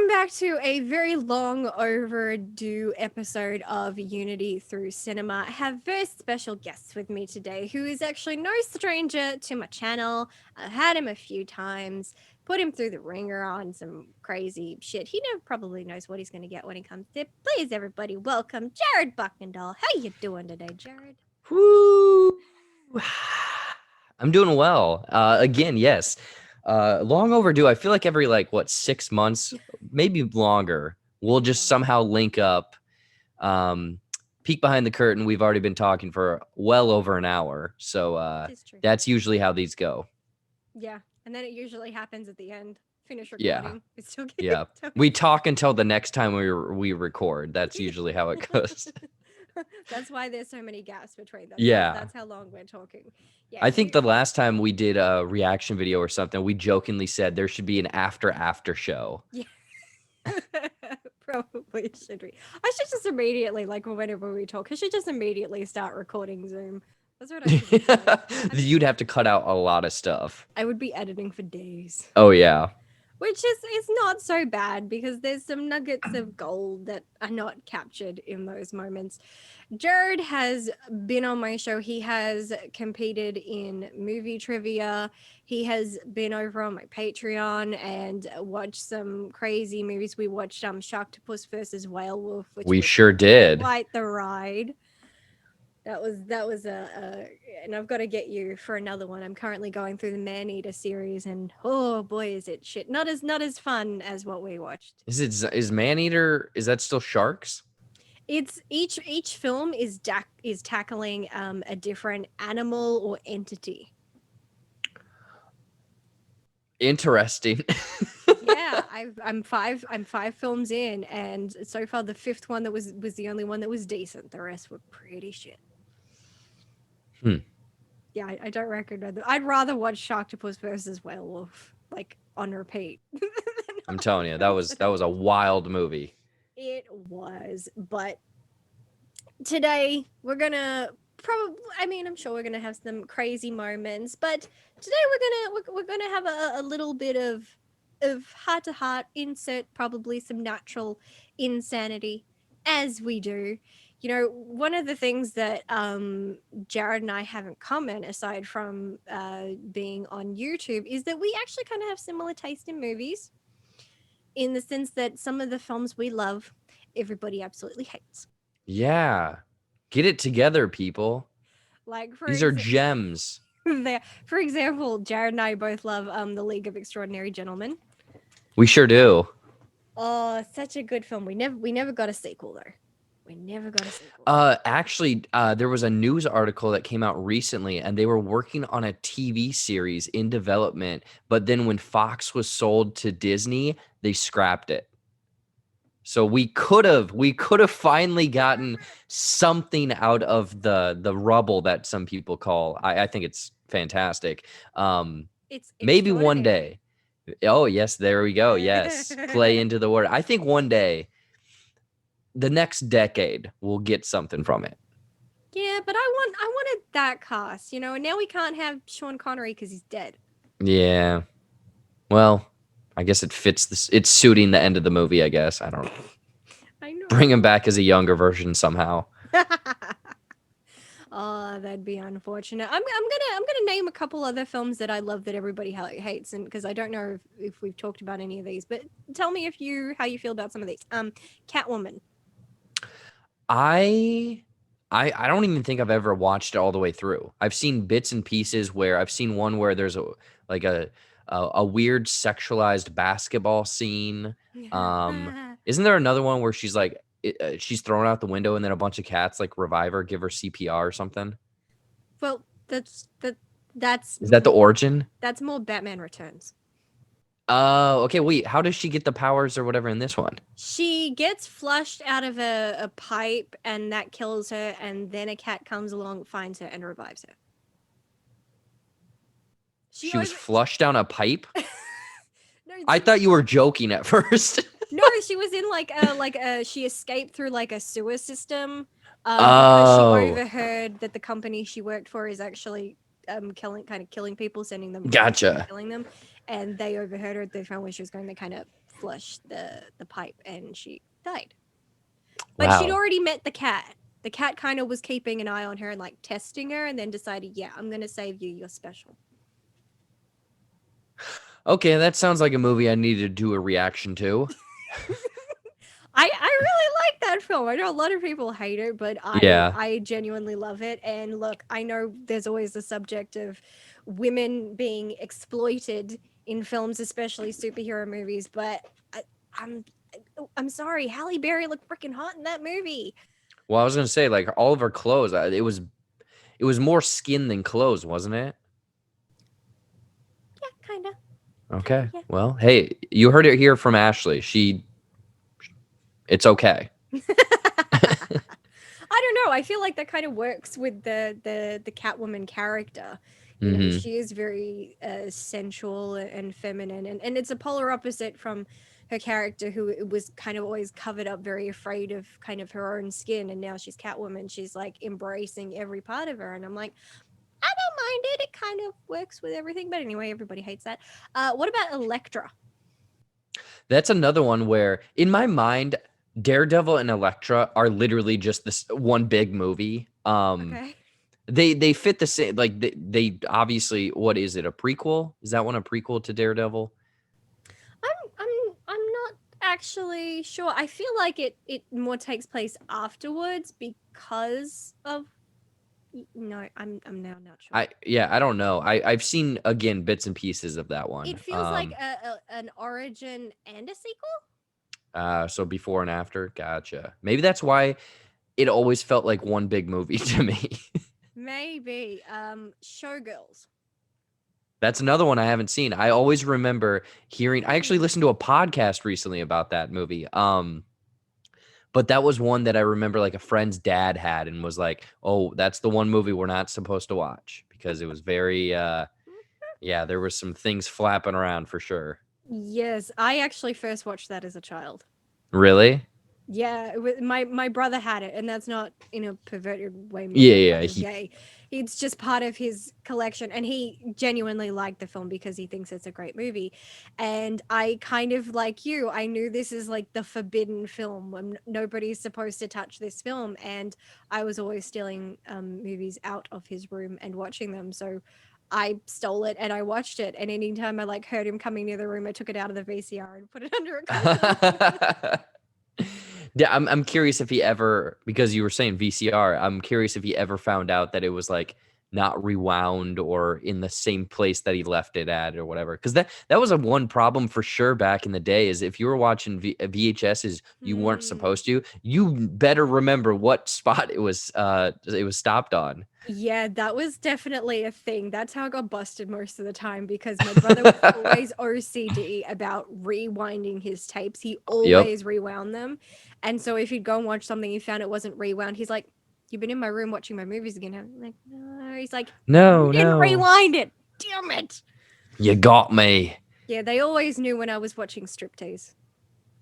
Welcome back to a very long overdue episode of Unity Through Cinema. I have very special guests with me today who is actually no stranger to my channel. I've had him a few times, put him through the ringer on some crazy shit. He probably knows what he's going to get when he comes there. Please, everybody, welcome Jared Buckendahl. How you doing today, Jared? Woo! I'm doing well. Again, yes. Long overdue. I feel like every 6 months, maybe longer, we'll just somehow link up. Peek behind the curtain. We've already been talking for well over an hour, so that's usually how these go. Yeah, and then it usually happens at the end. Finish Yeah, recording. It's still yeah. We talk until the next time we record. That's usually how it goes. That's why there's so many gaps between them. Yeah. That's how long we're talking. Yeah, I think the last time we did a reaction video or something, we jokingly said there should be an after show. Yeah. Probably should we. I should just immediately, whenever we talk, I should just immediately start recording Zoom. That's what I should be doing. You'd have to cut out a lot of stuff. I would be editing for days. Oh, yeah. Which is not so bad because there's some nuggets of gold that are not captured in those moments. Jared has been on my show. He has competed in movie trivia. He has been over on my Patreon and watched some crazy movies. We watched Sharktopus versus Whale Wolf, which we sure did. Quite the ride. That was and I've got to get you for another one. I'm currently going through the Man-Eater series, and oh boy, is it shit! Not as fun as what we watched. Is Man-Eater? Is that still sharks? It's each film is tackling a different animal or entity. Interesting. Yeah, I'm five films in, and so far the fifth one that was the only one that was decent. The rest were pretty shit. Yeah, I don't recommend them. I'd rather watch Sharktopus versus Whale Wolf on repeat. I'm telling you, that was a wild movie. It was, but today we're gonna I'm sure we're gonna have some crazy moments, but today we're gonna have a little bit of heart to heart, insert probably some natural insanity, as we do. You know, one of the things that Jared and I have in common, aside from being on YouTube, is that we actually kind of have similar taste in movies, in the sense that some of the films we love, everybody absolutely hates. Yeah. Get it together, people. These are gems. For example, Jared and I both love The League of Extraordinary Gentlemen. We sure do. Oh, such a good film. We never got a sequel though. We never got a sequel. Actually, there was a news article that came out recently, and they were working on a TV series in development. But then when Fox was sold to Disney, they scrapped it. So we could have finally gotten something out of the rubble that some people call. I think it's fantastic. It's maybe one day. Oh yes, there we go. Yes, play into the word. I think one day, the next decade, we'll get something from it. Yeah, but I wanted that cast, you know, and now we can't have Sean Connery because he's dead. Yeah. Well, I guess it fits it's suiting the end of the movie, I guess. I don't know. I know. Bring him back as a younger version somehow. Oh, that'd be unfortunate. I'm gonna name a couple other films that I love that everybody hates, and because I don't know if we've talked about any of these, but tell me how you feel about some of these. Catwoman. I don't even think I've ever watched it all the way through. I've seen bits and pieces where I've seen one where there's a weird sexualized basketball scene. Isn't there another one where she's she's thrown out the window and then a bunch of cats revive her, give her CPR or something? Well, that's Is that the origin? That's more Batman Returns. Oh, okay. Wait, how does she get the powers or whatever in this one? She gets flushed out of a pipe and that kills her, and then a cat comes along, finds her, and revives her. She was flushed down a pipe? No, I thought you were joking at first. No, she was in she escaped through a sewer system. Because she overheard that the company she worked for is actually killing people, sending them. Gotcha. Killing them, and they overheard her. They found where she was going. They kind of flush the pipe, and she died. But she'd Wow. already met the cat. The cat kind of was keeping an eye on her and like testing her, and then decided, yeah, I'm gonna save you. You're special. Okay, that sounds like a movie I need to do a reaction to. I really like that film. I know a lot of people hate it, but Yeah. I genuinely love it. And look, I know there's always the subject of women being exploited in films, especially superhero movies. But I, I'm I'm sorry, Halle Berry looked freaking hot in that movie. Well, I was gonna say like all of her clothes. It was more skin than clothes, wasn't it? Yeah, kind Okay. of, Well, hey, you heard it here from Ashley. It's okay. yeah. I don't know. I feel like that kind of works with the Catwoman character. You know, Mm-hmm. she is very sensual and feminine, and it's a polar opposite from her character, who was kind of always covered up, very afraid of kind of her own skin, and now she's Catwoman. She's like embracing every part of her, and I'm like, I don't mind it. It kind of works with everything. But anyway, everybody hates that. What about Elektra? That's another one where, in my mind, Daredevil and Elektra are literally just this one big movie. Okay. They fit the same. Like they obviously. What is it? A prequel? Is that one a prequel to Daredevil? I'm not actually sure. I feel like it more takes place afterwards because of no, I'm now not sure. I don't know. I've seen again bits and pieces of that It one. feels like an origin and a sequel. So before and after. Gotcha. Maybe that's why it always felt like one big movie to me. Maybe. Showgirls. That's another one I haven't seen. I always remember hearing. I actually listened to a podcast recently about that movie. But that was one that I remember like a friend's dad had and was like, "Oh, that's the one movie we're not supposed to watch because it was very yeah, there was some things flapping around for sure." Yes, I actually first watched that as a child. Really? Yeah, my brother had it, and that's not in a perverted way. Yeah, My yeah, brother's gay. It's just part of his collection, and he genuinely liked the film because he thinks it's a great movie. And I kind of like you, I knew this is like the forbidden film when nobody's supposed to touch this film, and I was always stealing movies out of his room and watching them. So I stole it and I watched it, and anytime I like heard him coming near the room, I took it out of the VCR and put it under a cushion. yeah. Yeah, I'm curious if he ever, because you were saying VCR, I'm curious if he ever found out that it was like not rewound or in the same place that he left it at or whatever. Because that was a one problem for sure back in the day, is if you were watching VHSs you weren't Hmm. supposed to, you better remember what spot it was stopped on. Yeah, that was definitely a thing. That's how I got busted most of the time because my brother was always OCD about rewinding his tapes. He Yep. always rewound them. And so if he'd go and watch something, he found it wasn't rewound. He's like, "You've been in my room watching my movies again." I'm like, "No." He's like, "You No, didn't no. rewind it. Damn it." You got me. Yeah, they always knew when I was watching striptease.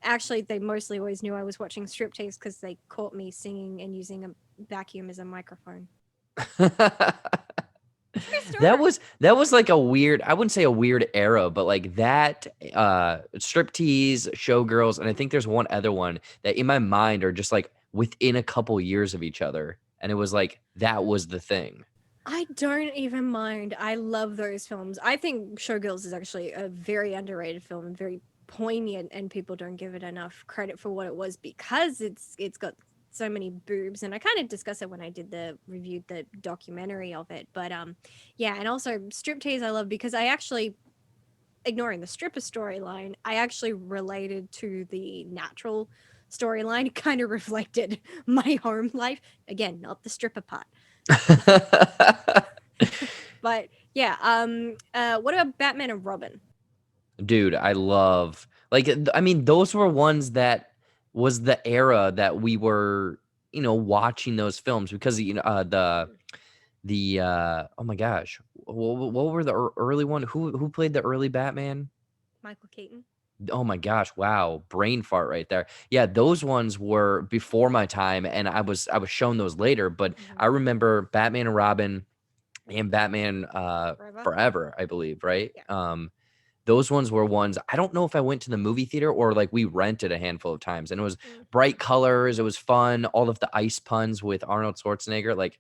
Actually, they mostly always knew I was watching striptease because they caught me singing and using a vacuum as a microphone. True That story. was that was like a weird, I wouldn't say a weird era, but like that striptease, showgirls, and I think there's one other one that in my mind are just like within a couple years of each other. And it was like that was the thing. I don't even mind. I love those films. I think Showgirls is actually a very underrated film and very poignant, and people don't give it enough credit for what it was because it's got so many boobs. And I kind of discussed it when I did reviewed the documentary of it. But yeah, and also Striptease I love because I actually, ignoring the stripper storyline, I actually related to the natural storyline. It kind of reflected my home life. Again, not the stripper part. But yeah, what about Batman and Robin? Dude, I love, like, I mean, those were ones that was the era that we were, watching those films because oh my gosh, what were the early one? Who played the early Batman? Michael Keaton. Oh my gosh, wow, brain fart right there. Yeah, those ones were before my time, and I was shown those later, but Mhm. I remember Batman and Robin and Batman Forever. Forever, I believe, right? Yeah. those ones were ones I don't know if I went to the movie theater or like we rented a handful of times, and it was Mm. bright colors, it was fun, all of the ice puns with Arnold Schwarzenegger, like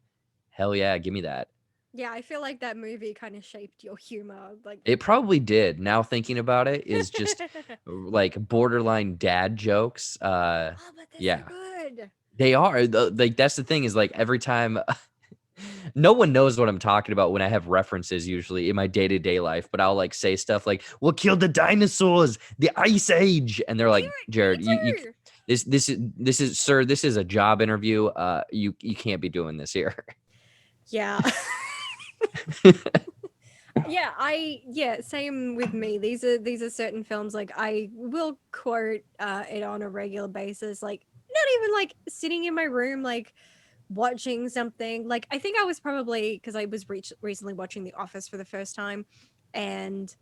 hell yeah, give me that. Yeah, I feel like that movie kind of shaped your humor. Like, It probably did. Now thinking about it is just like borderline dad jokes. oh, but they're so Yeah, good. they are. Like that's the thing is like every time no one knows what I'm talking about when I have references usually in my day-to-day life, but I'll like say stuff like, "What killed the dinosaurs? The Ice Age." And they're like, Me "Jared, you too. this is sir, this is a job interview. You can't be doing this here." Yeah. Yeah, same with me. These are certain films like I will quote it on a regular basis, like not even like sitting in my room like watching something. Like I think I was probably because I was recently watching The Office for the first time, and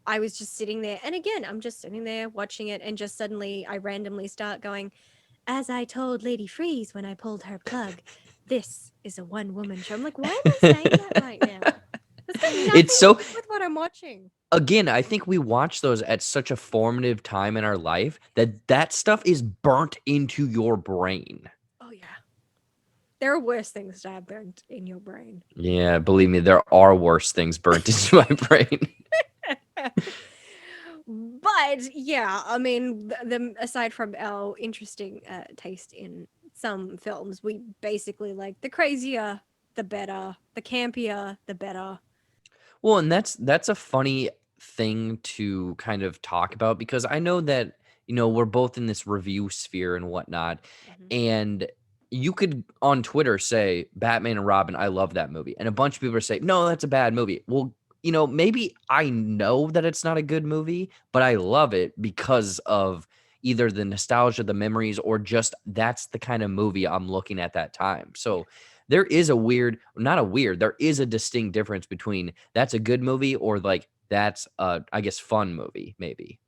I was just sitting there, and again, I'm just sitting there watching it, and just suddenly I randomly start going, as I told Lady Freeze when I pulled her plug, this is a one woman show. I'm like, why am I saying that right now? That's got It's nothing to so do with what I'm watching. again, I think we watch those at such a formative time in our life that that stuff is burnt into your brain. Oh yeah. There are worse things to have burnt in your brain. Yeah, believe me, there are worse things burnt into my brain. But yeah, I mean, aside from our interesting taste in some films, we basically like the crazier, the better, the campier, the better. Well, and that's a funny thing to kind of talk about because I know that, we're both in this review sphere and whatnot. Mhm. And you could on Twitter say Batman and Robin, I love that movie. And a bunch of people are saying, no, that's a bad movie. Well, maybe I know that it's not a good movie, but I love it because of either the nostalgia, the memories, or just that's the kind of movie I'm looking at that time. Yeah. So there is a weird, not a weird, there is a distinct difference between that's a good movie or like that's I guess fun movie, maybe.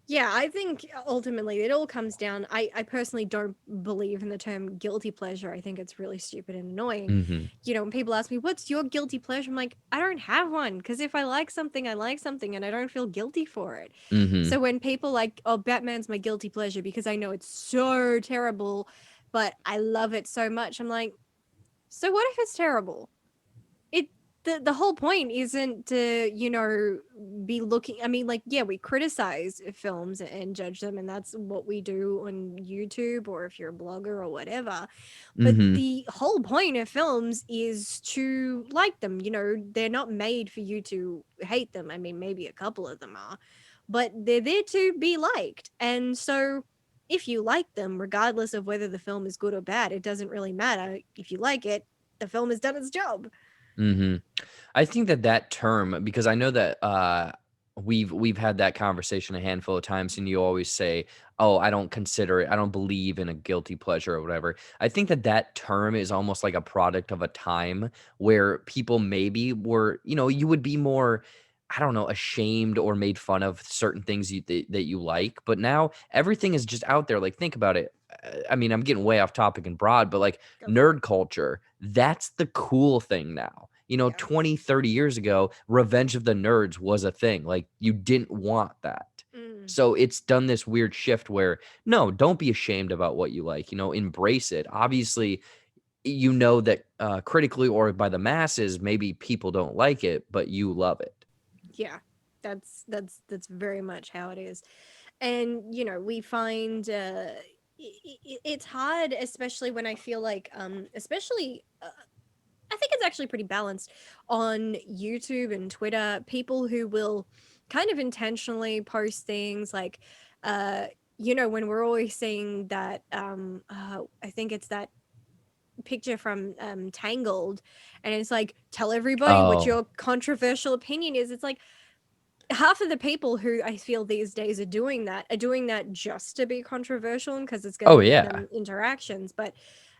Yeah, I think ultimately it all comes down. I personally don't believe in the term guilty pleasure. I think it's really stupid and annoying. Mm-hmm. When people ask me, what's your guilty pleasure? I'm like, I don't have one. Because if I like something and I don't feel guilty for it. Mm-hmm. So when people like, oh, Batman's my guilty pleasure because I know it's so terrible, but I love it so much, I'm like, so what if it's terrible? It the whole point isn't to be looking. I mean, like, yeah, we criticize films and judge them, and that's what we do on YouTube or if you're a blogger or whatever. But Mm-hmm. the whole point of films is to like them. They're not made for you to hate them. I mean, maybe a couple of them are, but they're there to be liked. And so if you like them, regardless of whether the film is good or bad, it doesn't really matter. If you like it, the film has done its job. Mm-hmm. I think that term, because I know that we've had that conversation a handful of times, and you always say, "Oh, I don't consider it. I don't believe in a guilty pleasure or whatever." I think that term is almost like a product of a time where people maybe were, you would be more, I don't know, ashamed or made fun of certain things that you like. But now everything is just out there. Like, think about it. I mean, I'm getting way off topic and broad, but like Go for it. nerd culture, that's the cool thing now. Yeah. 20, 30 years ago, Revenge of the Nerds was a thing. Like, you didn't want that. Mm. So it's done this weird shift where, no, don't be ashamed about what you like, embrace it. Obviously, that critically or by the masses, maybe people don't like it, but you love it. Yeah. That's very much how it is. And we find it's hard, especially when I feel like especially I think it's actually pretty balanced on YouTube and Twitter. People who will kind of intentionally post things like, uh, when we're always seeing that, I think it's that picture from Tangled, and it's like, tell everybody what Oh, your controversial opinion is. It's like half of the people who I feel these days are doing that just to be controversial and because it's going to oh get yeah. them interactions. But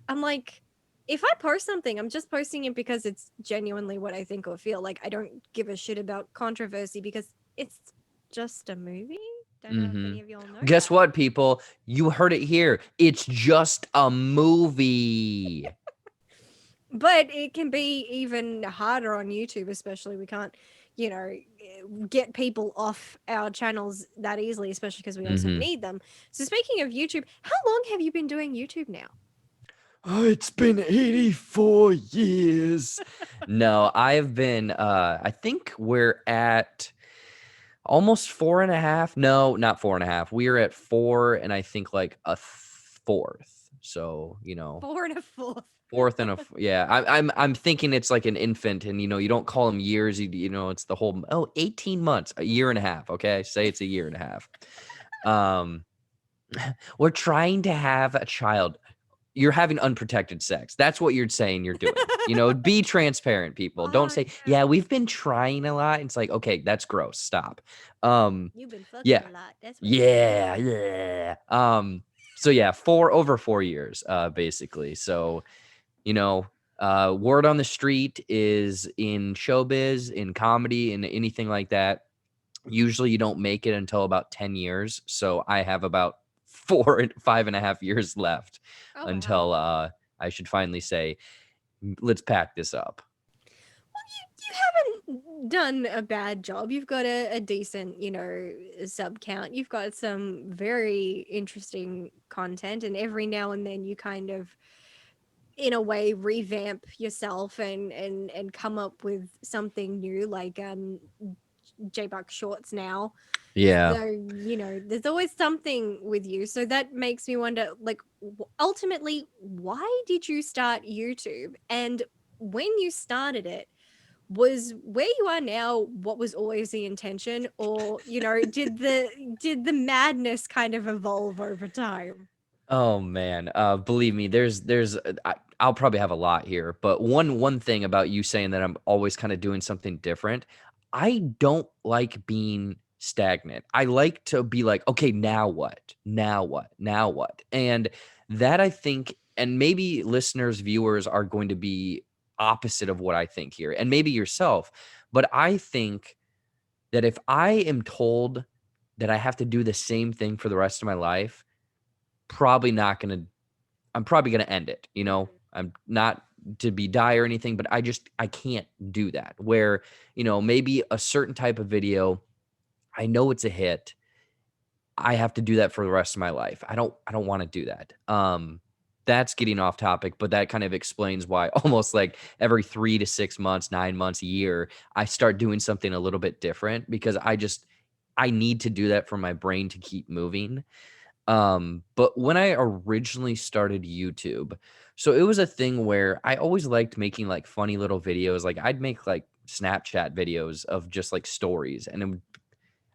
I'm like, if I post something, I'm just posting it because it's genuinely what I think or feel. Like, I don't give a shit about controversy because it's just a movie. Don't know if Hmm. any of y'all know Guess that. what, people? You heard it here. It's just a movie. But it can be even harder on YouTube, especially. We can't you know, get people off our channels that easily, especially because we also Mm-hmm. need them. So speaking of YouTube, how long have you been doing YouTube now? Oh, it's been 84 years. No, I've been I think we're at almost 4.5. No, not 4.5. We're at 4 and I think like a fourth. So, Four and a fourth. fourth and yeah. I'm thinking it's like an infant, and you don't call them years. It's the whole 18 months, a year and a half. Okay, say it's a year and a half. Um, we're trying to have a child. You're having unprotected sex. That's what you're saying you're doing. Be transparent, people. Don't Oh say, no. yeah, we've been trying a lot. It's like, okay, that's gross. Stop. Um, You've been fucking yeah. a lot. That's what you been Yeah, doing. yeah. So yeah, over 4 years, basically. So, you know, word on the street is in showbiz, in comedy, in anything like that. Usually you don't make it until about 10 years. So I have about 5.5 years left Oh wow. until I should finally say, let's pack this up. You haven't done a bad job. You've got a decent, sub count. You've got some very interesting content, and every now and then you kind of, in a way, revamp yourself and come up with something new, like J Buck Shorts now. Yeah. So, there's always something with you. So that makes me wonder, like, ultimately, why did you start YouTube? And when you started it, was where you are now what was always the intention, or did the madness kind of evolve over time? Oh man, believe me, I'll probably have a lot here, but one thing about you saying that I'm always kind of doing something different, I don't like being stagnant. I like to be like, okay, now what? Now what? Now what? And that I think, and maybe listeners, viewers are going to be opposite of what I think here, and maybe yourself, but I think that if I am told that I have to do the same thing for the rest of my life, probably not gonna I'm probably gonna end it, you know? Mhm. I'm not to be dire or anything, but I can't do that. Where, maybe a certain type of video, I know it's a hit. I have to do that for the rest of my life. I don't wanna do that. That's getting off topic, but that kind of explains why almost like every 3 to 6 months, 9 months, a year, I start doing something a little bit different because I need to do that for my brain to keep moving. But when I originally started YouTube, so it was a thing where I always liked making like funny little videos. Like I'd make like Snapchat videos of just like stories, and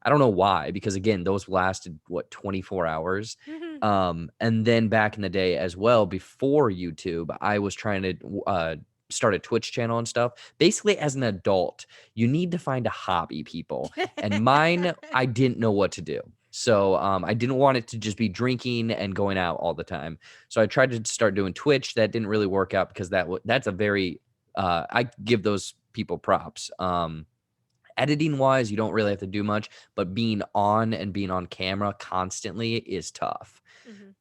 I don't know why, because again, those lasted what 24 hours. And then back in the day as well, before YouTube, I was trying to start a Twitch channel and stuff. Basically, as an adult, you need to find a hobby, people. And mine, I didn't know what to do. So I didn't want it to just be drinking and going out all the time. So I tried to start doing Twitch. That didn't really work out because that's a very I give those people props. Editing wise, you don't really have to do much, but being on and being on camera constantly is tough.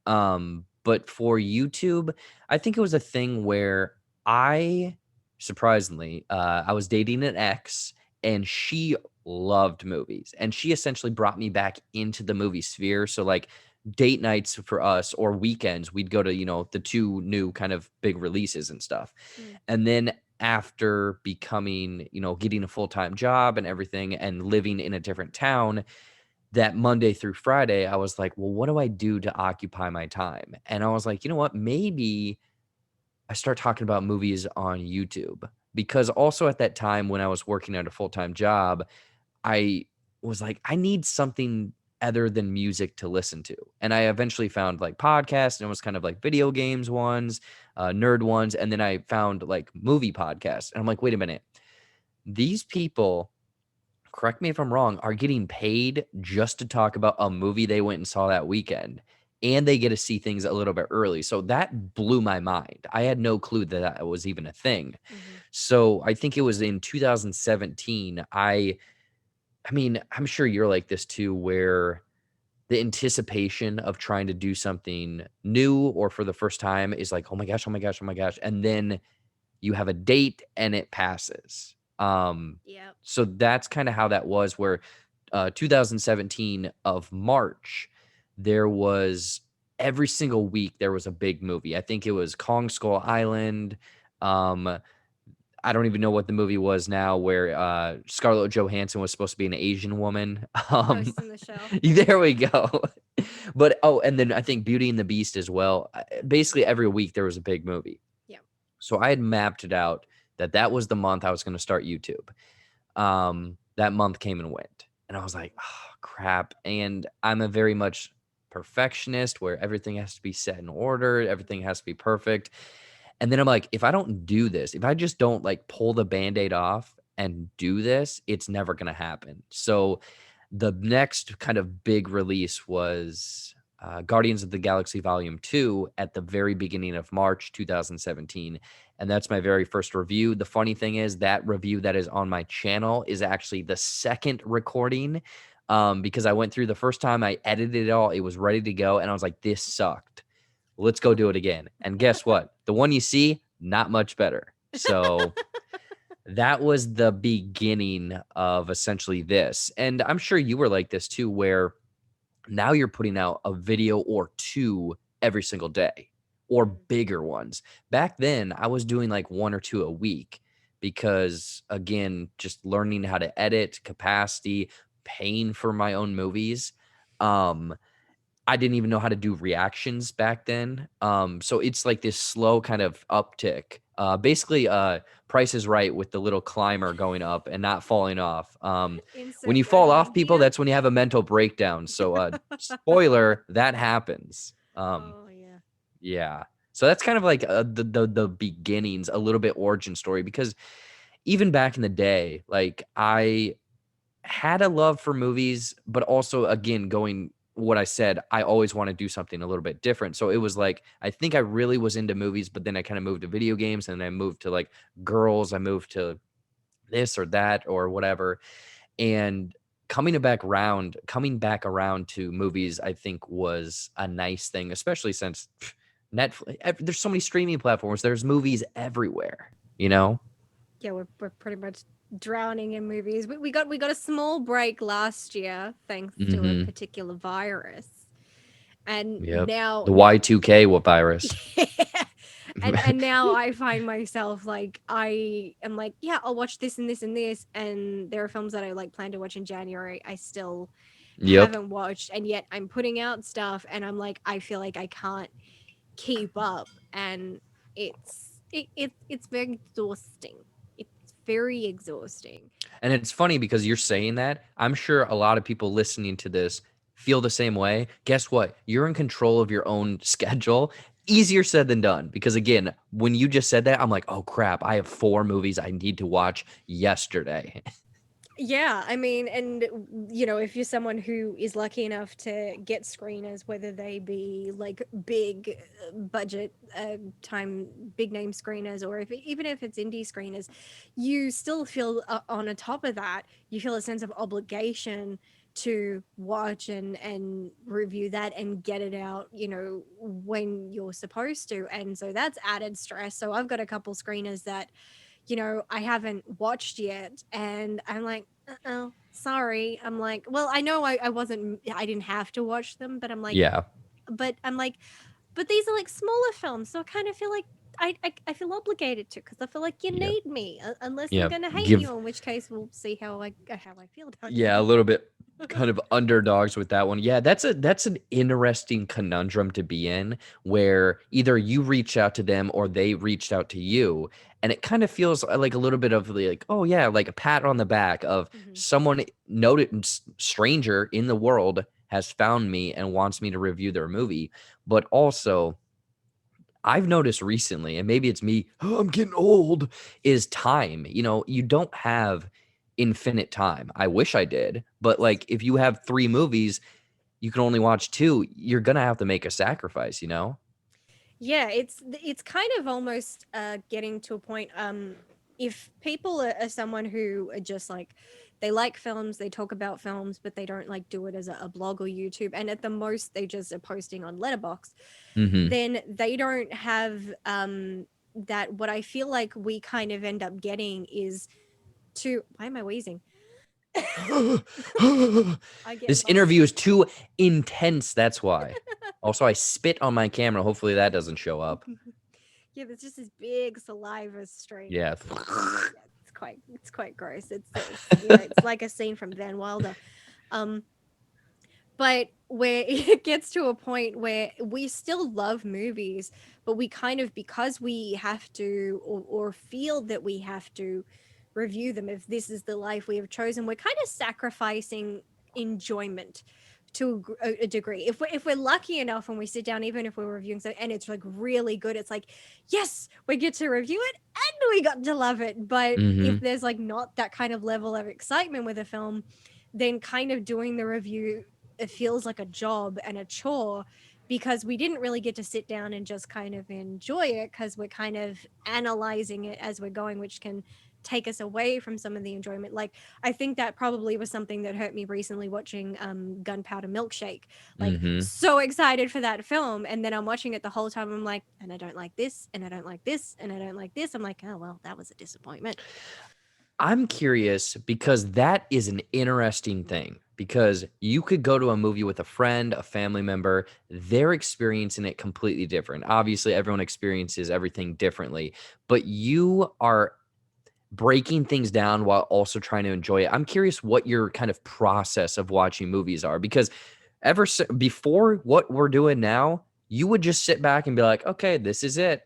Mhm. But for YouTube, I think it was a thing where I surprisingly, I was dating an ex and she loved movies and she essentially brought me back into the movie sphere. So like date nights for us or weekends, we'd go to, the two new kind of big releases and stuff. Mm. And then after becoming, getting a full-time job and everything and living in a different town, that Monday through Friday, I was like, well, what do I do to occupy my time? And I was like, you know what? Maybe I start talking about movies on YouTube. Because also at that time when I was working at a full-time job, I was like, I need something other than music to listen to. And I eventually found like podcasts, and it was kind of like video games ones, nerd ones. And then I found like movie podcasts. And I'm like, wait a minute. These people, correct me if I'm wrong, are getting paid just to talk about a movie they went and saw that weekend. And they get to see things a little bit early. So that blew my mind. I had no clue that that was even a thing. Mhm. So I think it was in 2017. I mean, I'm sure you're like this too, where the anticipation of trying to do something new or for the first time is like, oh my gosh, oh my gosh, oh my gosh. And then you have a date and it passes. Um, Yep. so that's kind of how that was. Where 2017 of March, there was every single week there was a big movie. I think it was Kong Skull Island. Um, I don't even know what the movie was now, where Scarlett Johansson was supposed to be an Asian woman. Ghost in the Shell. There we go. But and then I think Beauty and the Beast as well. Basically, every week there was a big movie. Yeah. So I had mapped it out that that was the month I was going to start YouTube. That month came and went, and I was like, oh, crap. And I'm a very much perfectionist where everything has to be set in order, everything has to be perfect. And then I'm like, if I don't do this, if I just don't like pull the band-aid off and do this, it's never going to happen. So the next kind of big release was Guardians of the Galaxy Volume 2 at the very beginning of March 2017. And that's my very first review. The funny thing is that review that is on my channel is actually the second recording, because I went through the first time, I edited it all, it was ready to go, and I was like, this sucked. Let's go do it again. And guess what? The one you see, not much better. So that was the beginning of essentially this. And I'm sure you were like this too, where now you're putting out a video or two every single day, or bigger ones. Back then, I was doing like one or two a week because, again, just learning how to edit, capacity, paying for my own movies. I didn't even know how to do reactions back then. So it's like this slow kind of uptick. Basically, Price is Right with the little climber going up and not falling off. When Insert you fall off, joke people, here. that's when you have a mental breakdown. So, spoiler, that happens. Oh yeah. Yeah. So that's kind of like the beginnings, a little bit origin story, because even back in the day, like I had a love for movies, but also, again, going what I said, I always want to do something a little bit different. So it was like, I think I really was into movies, but then I kind of moved to video games, and I moved to like girls. I moved to this or that or whatever. And coming back around to movies, I think was a nice thing, especially since Netflix, there's so many streaming platforms. There's movies everywhere, you know? Yeah, we're pretty much drowning in movies. We got a small break last year thanks to a Mm-hmm. particular virus, and Yep. now The now Y2K virus. yeah. And now I find myself like I am like, yeah, I'll watch this and this and this, and there are films that I like plan to watch in January I still Yep. haven't watched, and yet I'm putting out stuff and I'm like I feel like I can't keep up, and it's very exhausting. It's very exhausting. And it's funny because you're saying that. I'm sure a lot of people listening to this feel the same way. Guess what? You're in control of your own schedule. Easier said than done. Because again, when you just said that, I'm like, oh crap, I have 4 movies I need to watch yesterday. Yeah, I mean, and if you're someone who is lucky enough to get screeners, whether they be like big budget time, big name screeners, or even if it's indie screeners, you still feel on a top of that, you feel a sense of obligation to watch and review that and get it out, when you're supposed to. And so that's added stress. So I've got a couple screeners that I haven't watched yet. And I'm like, oh, sorry. I'm like, well, I know I didn't have to watch them, but Yeah. I'm like, but these are like smaller films. So I kind of feel like I feel obligated to, because I feel like you Yep. need me, unless I'm Yep. going to hate Give you, in which case we'll see how I feel down Yeah, a here. little bit kind of underdogs with that one. Yeah, that's an interesting conundrum to be in, where either you reach out to them or they reached out to you, and it kind of feels like a little bit of like, oh yeah, like a pat on the back of Hmm. someone noted stranger in the world has found me and wants me to review their movie. But also, I've noticed recently, and maybe it's me, oh, I'm getting old, is time. You don't have infinite time. I wish I did, but like if you have 3 movies, you can only watch 2, you're gonna have to make a sacrifice, you know? Yeah, it's kind of almost getting to a point. If people are someone who are just like, they like films, they talk about films, but they don't like do it as a blog or YouTube, and at the most they just are posting on Letterbox, Mhm. then they don't have that. What I feel like we kind of end up getting is to why am I wheezing? I get This lost. interview is too intense. That's why. Also, I spit on my camera. Hopefully that doesn't show up. Yeah, there's just this big saliva stream. Yeah. Yeah, it's quite gross. It's like a scene from Van Wilder. Um, but where it gets to a point where we still love movies, but we kind of, because we have to, or feel that we have to review them, if this is the life we have chosen, we're kind of sacrificing enjoyment to a degree. If we're lucky enough and we sit down, even if we're reviewing so and it's like really good, it's like, yes, we get to review it and we got to love it. But Mm-hmm. if there's like not that kind of level of excitement with a film, then kind of doing the review, it feels like a job and a chore, because we didn't really get to sit down and just kind of enjoy it, because we're kind of analyzing it as we're going, which can take us away from some of the enjoyment. Like, I think that probably was something that hurt me recently watching Gunpowder Milkshake. Like, Mm-hmm. so excited for that film, and then I'm watching it the whole time, I'm like, and I don't like this, and I don't like this, and I don't like this. I'm like, oh well, that was a disappointment. I'm curious because that is an interesting thing, because you could go to a movie with a friend, a family member, they're experiencing it completely different. Obviously, everyone experiences everything differently, but you are breaking things down while also trying to enjoy it. I'm curious what your kind of process of watching movies are, because before what we're doing now, you would just sit back and be like, okay, this is it.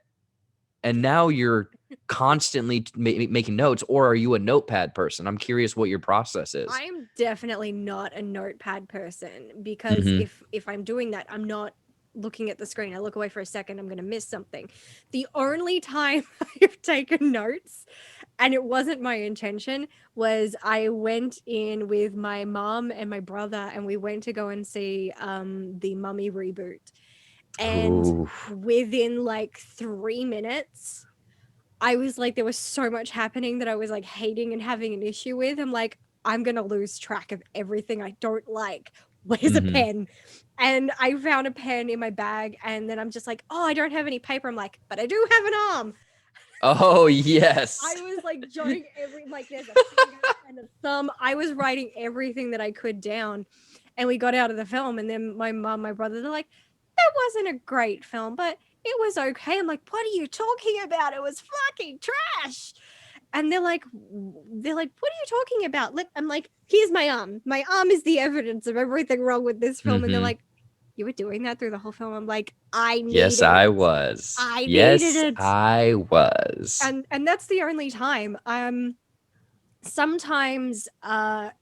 And now you're constantly making notes, or are you a notepad person? I'm curious what your process is. I'm definitely not a notepad person, because Mm-hmm. if I'm doing that, I'm not looking at the screen. I look away for a second, I'm going to miss something. The only time I've taken notes, and it wasn't my intention, was I went in with my mom and my brother, and we went to go and see the Mummy reboot. And Ooh. within like 3 minutes, I was like, there was so much happening that I was like hating and having an issue with. I'm like, I'm gonna lose track of everything I don't like. Where's a Mm-hmm. pen? And I found a pen in my bag, and then I'm just like, oh, I don't have any paper. I'm like, but I do have an arm. Oh, yes. I was like jotting like there's a finger and a thumb. I was writing everything that I could down. And we got out of the film, and then my mom, my brother, they're like, that wasn't a great film, but it was okay. I'm like, what are you talking about? It was fucking trash. And they're like, what are you talking about? I'm like, here's my arm. My arm is the evidence of everything wrong with this film. And they're Mm-hmm. like, you were doing that through the whole film. I'm like, I Yes, needed I it. was. I needed Yes, it. I was. And that's the only time. Sometimes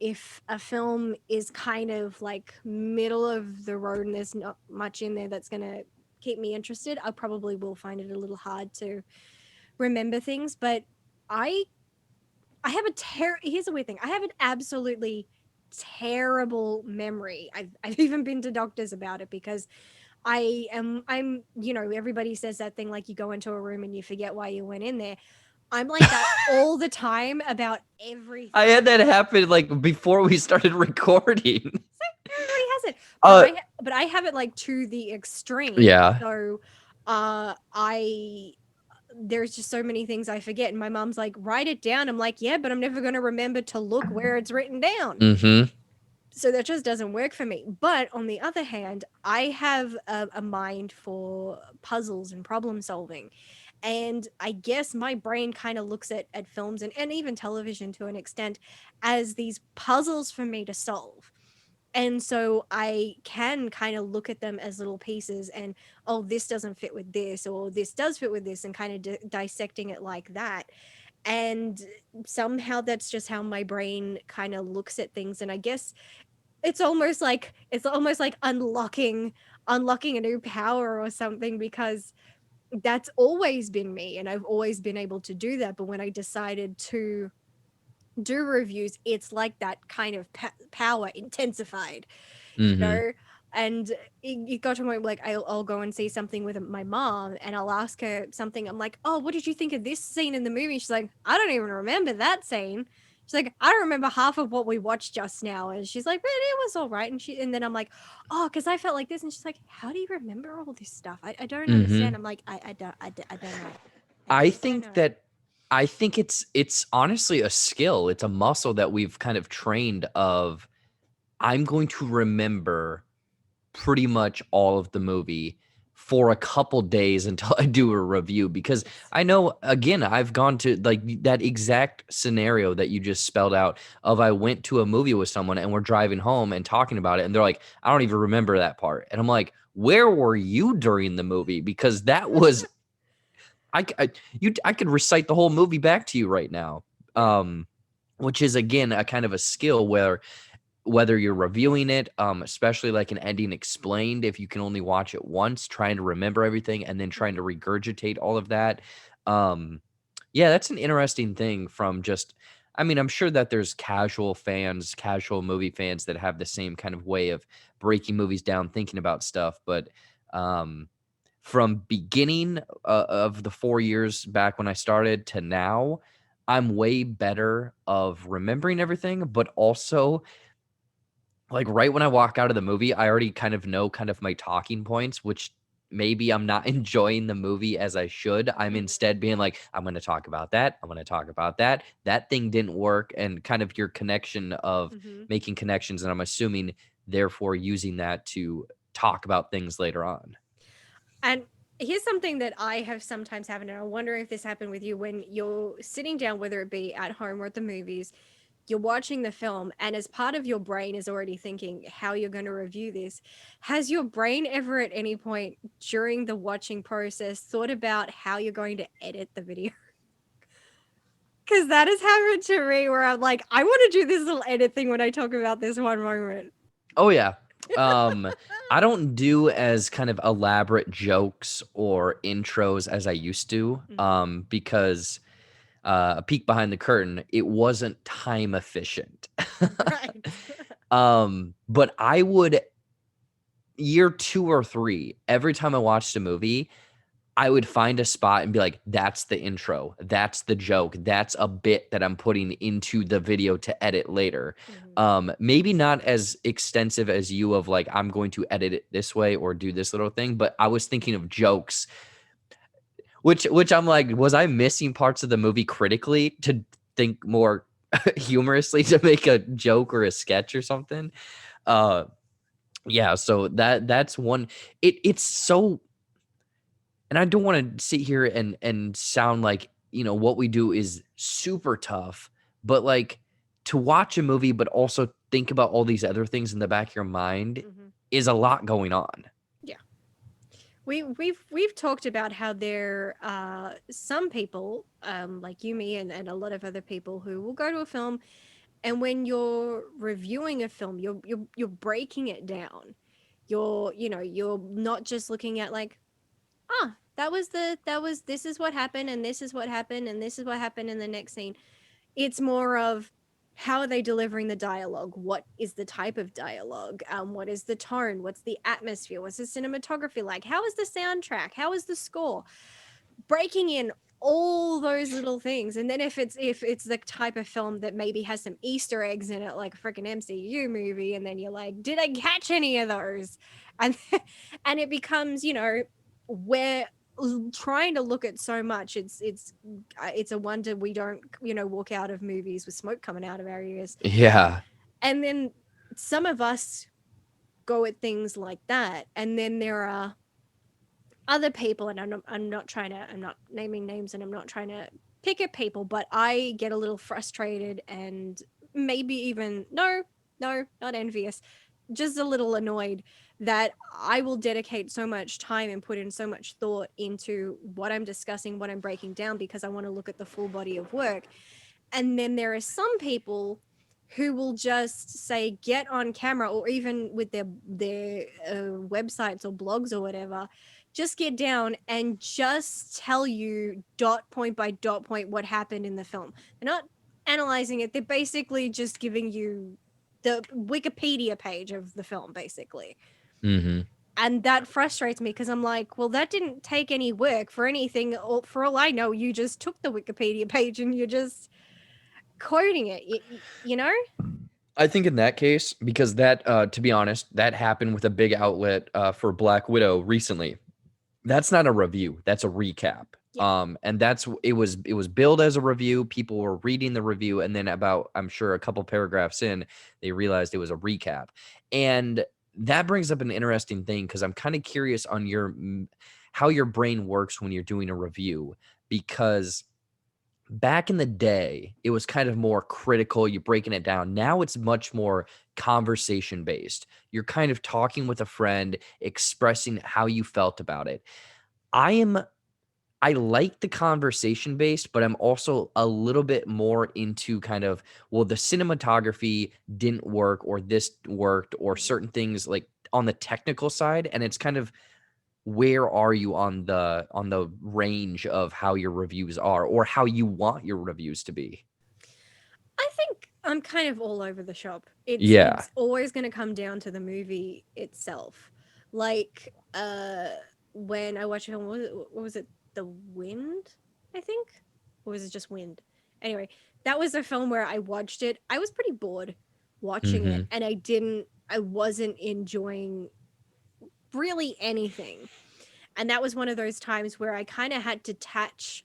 if a film is kind of like middle of the road and there's not much in there that's gonna keep me interested, I probably will find it a little hard to remember things. But I I have here's the weird thing. I have an absolutely terrible memory. I've even been to doctors about it, because I'm everybody says that thing, like, you go into a room and you forget why you went in there. I'm like that all the time about I everything. had that happen like before we started recording. Everybody has it, but Uh, I have it like to the extreme. yeah. So, I there's just so many things I forget, and my mom's like, write it down. I'm like, yeah, but I'm never gonna remember to look where it's written down. Mm-hmm. So that just doesn't work for me. But on the other hand, I have a mind for puzzles and problem solving. And I guess my brain kind of looks at films and even television to an extent as these puzzles for me to solve. And so I can kind of look at them as little pieces and, oh, this doesn't fit with this, or this does fit with this, and kind of dissecting it like that. And somehow that's just how my brain kind of looks at things. And I guess it's almost like unlocking a new power or something, because that's always been me and I've always been able to do that. But when I decided to do reviews, it's like that kind of power intensified, you Mm-hmm. know. And it got to a point like I'll go and see something with my mom, and I'll ask her something. I'm like, oh, what did you think of this scene in the movie? She's like, I don't even remember that scene. She's like, I don't remember half of what we watched just now. And she's like, but it was all right. And then I'm like, oh, because I felt like this. And she's like, how do you remember all this stuff? I don't Mm-hmm. understand. I'm like, I don't know. I I just don't think know. that I think it's honestly a skill. It's a muscle that we've kind of trained of I'm going to remember pretty much all of the movie for a couple days until I do a review because Yes. I know again I've gone to like that exact scenario that you just spelled out of I went to a movie with someone and we're driving home and talking about it and they're like I don't even remember that part and I'm like where were you during the movie because that was I could recite the whole movie back to you right now. Yeah. Which is again a kind of a skill where whether you're reviewing it, especially like an ending explained, if you can only watch it once, trying to remember everything and then trying to regurgitate all of that. Um, yeah, that's an interesting thing from just, I mean, I'm sure that there's casual fans, casual movie fans that have the same kind of way of breaking movies down, thinking about stuff. But um, from beginning of the 4 years back when I started to now, I'm way better of remembering everything, but also like right when I walk out of the movie, I already kind of know kind of my talking points, which maybe I'm not enjoying the movie as I should. I'm Mhm. instead being like, I'm going to talk about that. I'm going to talk about that. That thing didn't work. And kind of your connection of Mhm. making connections. And I'm assuming, therefore, using that to talk about things later on. And here's something that I have sometimes happened, and I wonder if this happened with you when you're sitting down, whether it be at home or at the movies, you're watching the film, and as part of your brain is already thinking how you're going to review this. Has your brain ever at any point during the watching process thought about how you're going to edit the video? Because that has happened to me where I'm like, I want to do this little edit thing when I talk about this one moment. Oh, yeah. Um, I don't do as kind of elaborate jokes or intros as I used to, Hmm. because a peek behind the curtain, it wasn't time efficient. Right. But I would year 2 or 3, every time I watched a movie, I would find a spot and be like, "That's the intro. That's the joke. That's a bit that I'm putting into the video to edit later." Hmm. Maybe not as extensive as you of like, I'm going to edit it this way or do this little thing, but I was thinking of jokes which I'm like, was I missing parts of the movie critically to think more humorously to make a joke or a sketch or something? Uh yeah, so that's one it's so and I don't want to sit here and sound like, what we do is super tough, but like to watch a movie but also think about all these other things in the back of your mind Hmm. is a lot going on. Yeah. We've talked about how there are some people, like you, me, and a lot of other people who will go to a film, and when you're reviewing a film, you're breaking it down. You're not just looking at like, that was this is what happened, and this is what happened, and this is what happened in the next scene. It's more of how are they delivering the dialogue? What is the type of dialogue? What is the tone? What's the atmosphere? What's the cinematography like? How is the soundtrack? How is the score? Breaking in all those little things, and then if it's the type of film that maybe has some Easter eggs in it, like a freaking MCU movie, and then you're like, did I catch any of those? And and it becomes, where trying to look at so much, it's a wonder we don't, walk out of movies with smoke coming out of our ears. Yeah. And then some of us go at things like that, and then there are other people, and I'm not naming names, and I'm not trying to pick at people, but I get a little frustrated and maybe even, no, not envious, just a little annoyed that I will dedicate so much time and put in so much thought into what I'm discussing, what I'm breaking down, because I want to look at the full body of work. And then there are some people who will just say get on camera, or even with their websites or blogs or whatever, just get down and just tell you dot point what happened in the film. They're not analyzing it, they're basically just giving you the Wikipedia page of the film, basically. Mhm. And that frustrates me because I'm like, well, that didn't take any work for anything. For all I know, you just took the Wikipedia page and you're just quoting it, you know? I think in that case, because to be honest, that happened with a big outlet for Black Widow recently. That's not a review. That's a recap. Yeah. And it was billed as a review. People were reading the review, and then about, I'm sure, a couple paragraphs in, they realized it was a recap. And that brings up an interesting thing, because I'm kind of curious on how your brain works when you're doing a review, because back in the day, it was kind of more critical. You're breaking it down. Now it's much more conversation based. You're kind of talking with a friend, expressing how you felt about it. I am I like the conversation based, but I'm also a little bit more into kind of, well, the cinematography didn't work, or this worked, or Mhm. certain things like on the technical side. And it's kind of, where are you on the range of how your reviews are, or how you want your reviews to be? I think I'm kind of all over the shop. It's Yeah. it's always going to come down to the movie itself. Like when I watched a film, what was it? The Wind, I think, or was it just Wind? Anyway, that was a film where I watched it. I was pretty bored watching it, Mhm. and I wasn't enjoying really anything. And that was one of those times where I kind of had to detach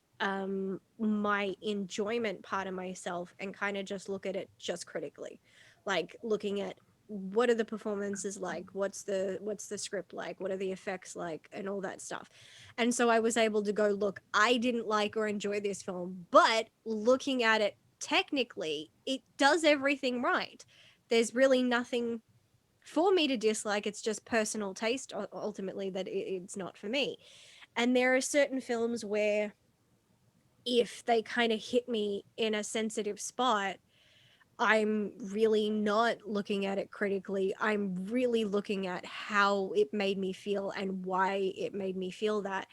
my enjoyment part of myself and kind of just look at it just critically, like looking at what are the performances like, what's the script like, what are the effects like, and all that stuff. And so I was able to go, look, I didn't like or enjoy this film, but looking at it technically, it does everything right. There's really nothing for me to dislike. It's just personal taste ultimately that it's not for me. And there are certain films where if they kind of hit me in a sensitive spot, I'm really not looking at it critically. I'm really looking at how it made me feel and why it made me feel that.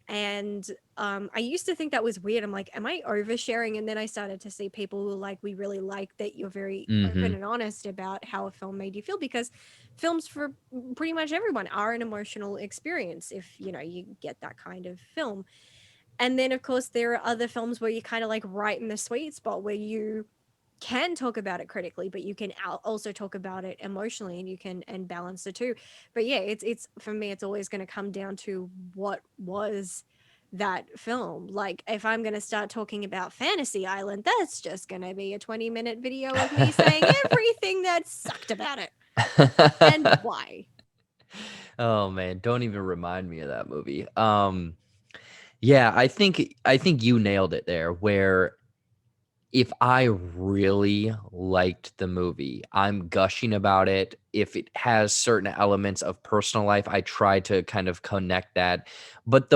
And I used to think that was weird. I'm like, am I oversharing? And then I started to see people who like, we really like that you're very open Mhm. and honest about how a film made you feel, because films for pretty much everyone are an emotional experience if you get that kind of film. And then of course there are other films where you kind of like right in the sweet spot where you can talk about it critically, but you can also talk about it emotionally, and you can and balance the two. But yeah, it's for me, it's always going to come down to what was that film. Like if I'm going to start talking about Fantasy Island, that's just going to be a 20-minute video of me saying everything that sucked about it and why. Oh man, don't even remind me of that movie. Yeah, I think you nailed it there, where if I really liked the movie, I'm gushing about it. If it has certain elements of personal life, I try to kind of connect that. But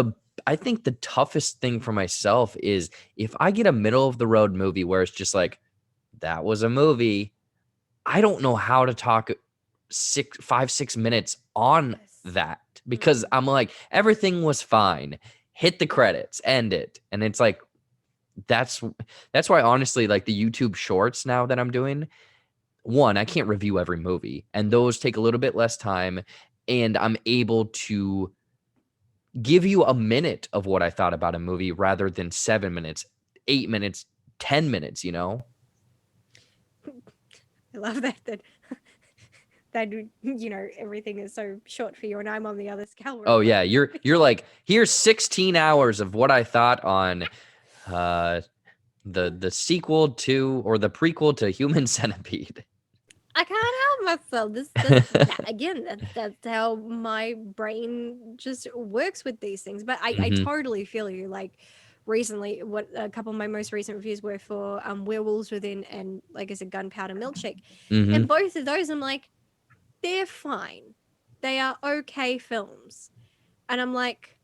I think the toughest thing for myself is if I get a middle of the road movie where it's just like, that was a movie, I don't know how to talk 6 minutes on Yes. that, because Mm-mm. I'm like, everything was fine. Hit the credits, end it. And it's like, that's that's why, honestly, like the YouTube shorts now that I'm doing, one, I can't review every movie, and those take a little bit less time, and I'm able to give you a minute of what I thought about a movie rather than 7 minutes, 8 minutes, 10 minutes, you know? I love that everything is so short for you, and I'm on the other scale where Oh I'm yeah, like, you're like, here's 16 hours of what I thought on uh the sequel to, or the prequel to, Human Centipede. I can't help myself. This that again. That's how my brain just works with these things. But I Mhm. totally feel you. Like recently, what a couple of my most recent reviews were for Werewolves Within and, like I said, Gunpowder Milkshake, and Mhm. both of those I'm like, they're fine. They are okay films, and I'm like,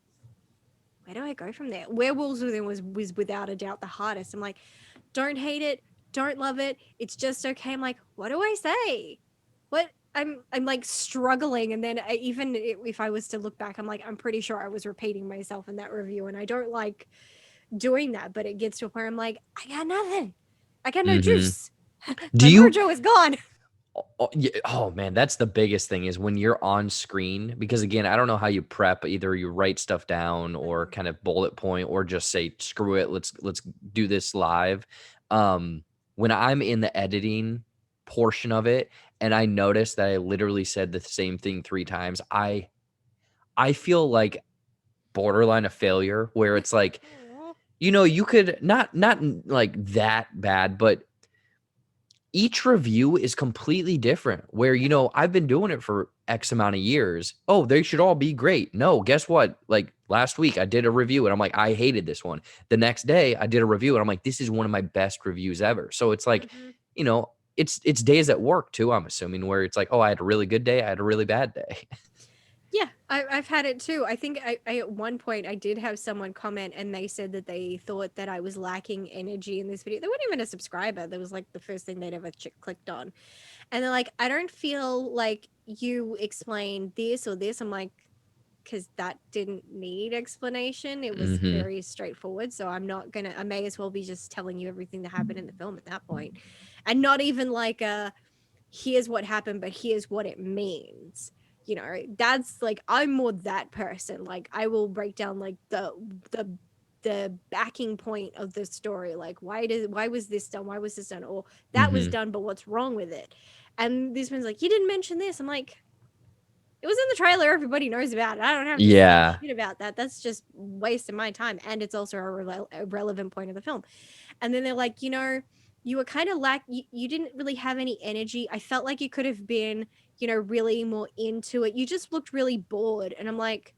where do I go from there? Werewolves Within was without a doubt the hardest. I'm like, don't hate it, don't love it. It's just okay. I'm like, what do I say? What I'm like struggling, and then even if I was to look back, I'm like, I'm pretty sure I was repeating myself in that review, and I don't like doing that. But it gets to a point where I'm like, I got nothing. I got no Mhm. juice. Do My you mojo is gone. Oh, yeah, oh man, that's the biggest thing, is when you're on screen, because again, I don't know how you prep. Either you write stuff down, or Mhm. kind of bullet point, or just say, screw it, let's do this live. Um, when I'm in the editing portion of it, and I notice that I literally said the same thing 3 times, I feel like borderline a failure, where it's like, You know, you could not like that bad, but each review is completely different where, you know, I've been doing it for X amount of years. Oh, they should all be great. No, guess what? Like last week I did a review and I'm like, I hated this one. The next day I did a review and I'm like, this is one of my best reviews ever. So it's like, Hmm. you know, it's days at work too, I'm assuming, where it's like, oh, I had a really good day, I had a really bad day. Yeah, I've had it too. I think I at one point I did have someone comment and they said that they thought that I was lacking energy in this video. They weren't even a subscriber. That was like the first thing they'd ever clicked on. And they're like, I don't feel like you explained this or this. I'm like, because that didn't need explanation. It was Hmm. very straightforward. So I may as well be just telling you everything that happened in the film at that point. And not even like here's what happened, but here's what it means. You know, that's like I'm more that person. Like I will break down like the the backing point of the story. Like why was this done? Why was this done? Or that was Hmm. done, but what's wrong with it? And this one's like, you didn't mention this. I'm like, it was in the trailer. Everybody knows about it. I don't have to say Yeah. shit about that. That's just wasting my time. And it's also a relevant point of the film. And then they're like, you know, you were kind of you didn't really have any energy. I felt like you could have been, you know, really more into it. You just looked really bored. And I'm like,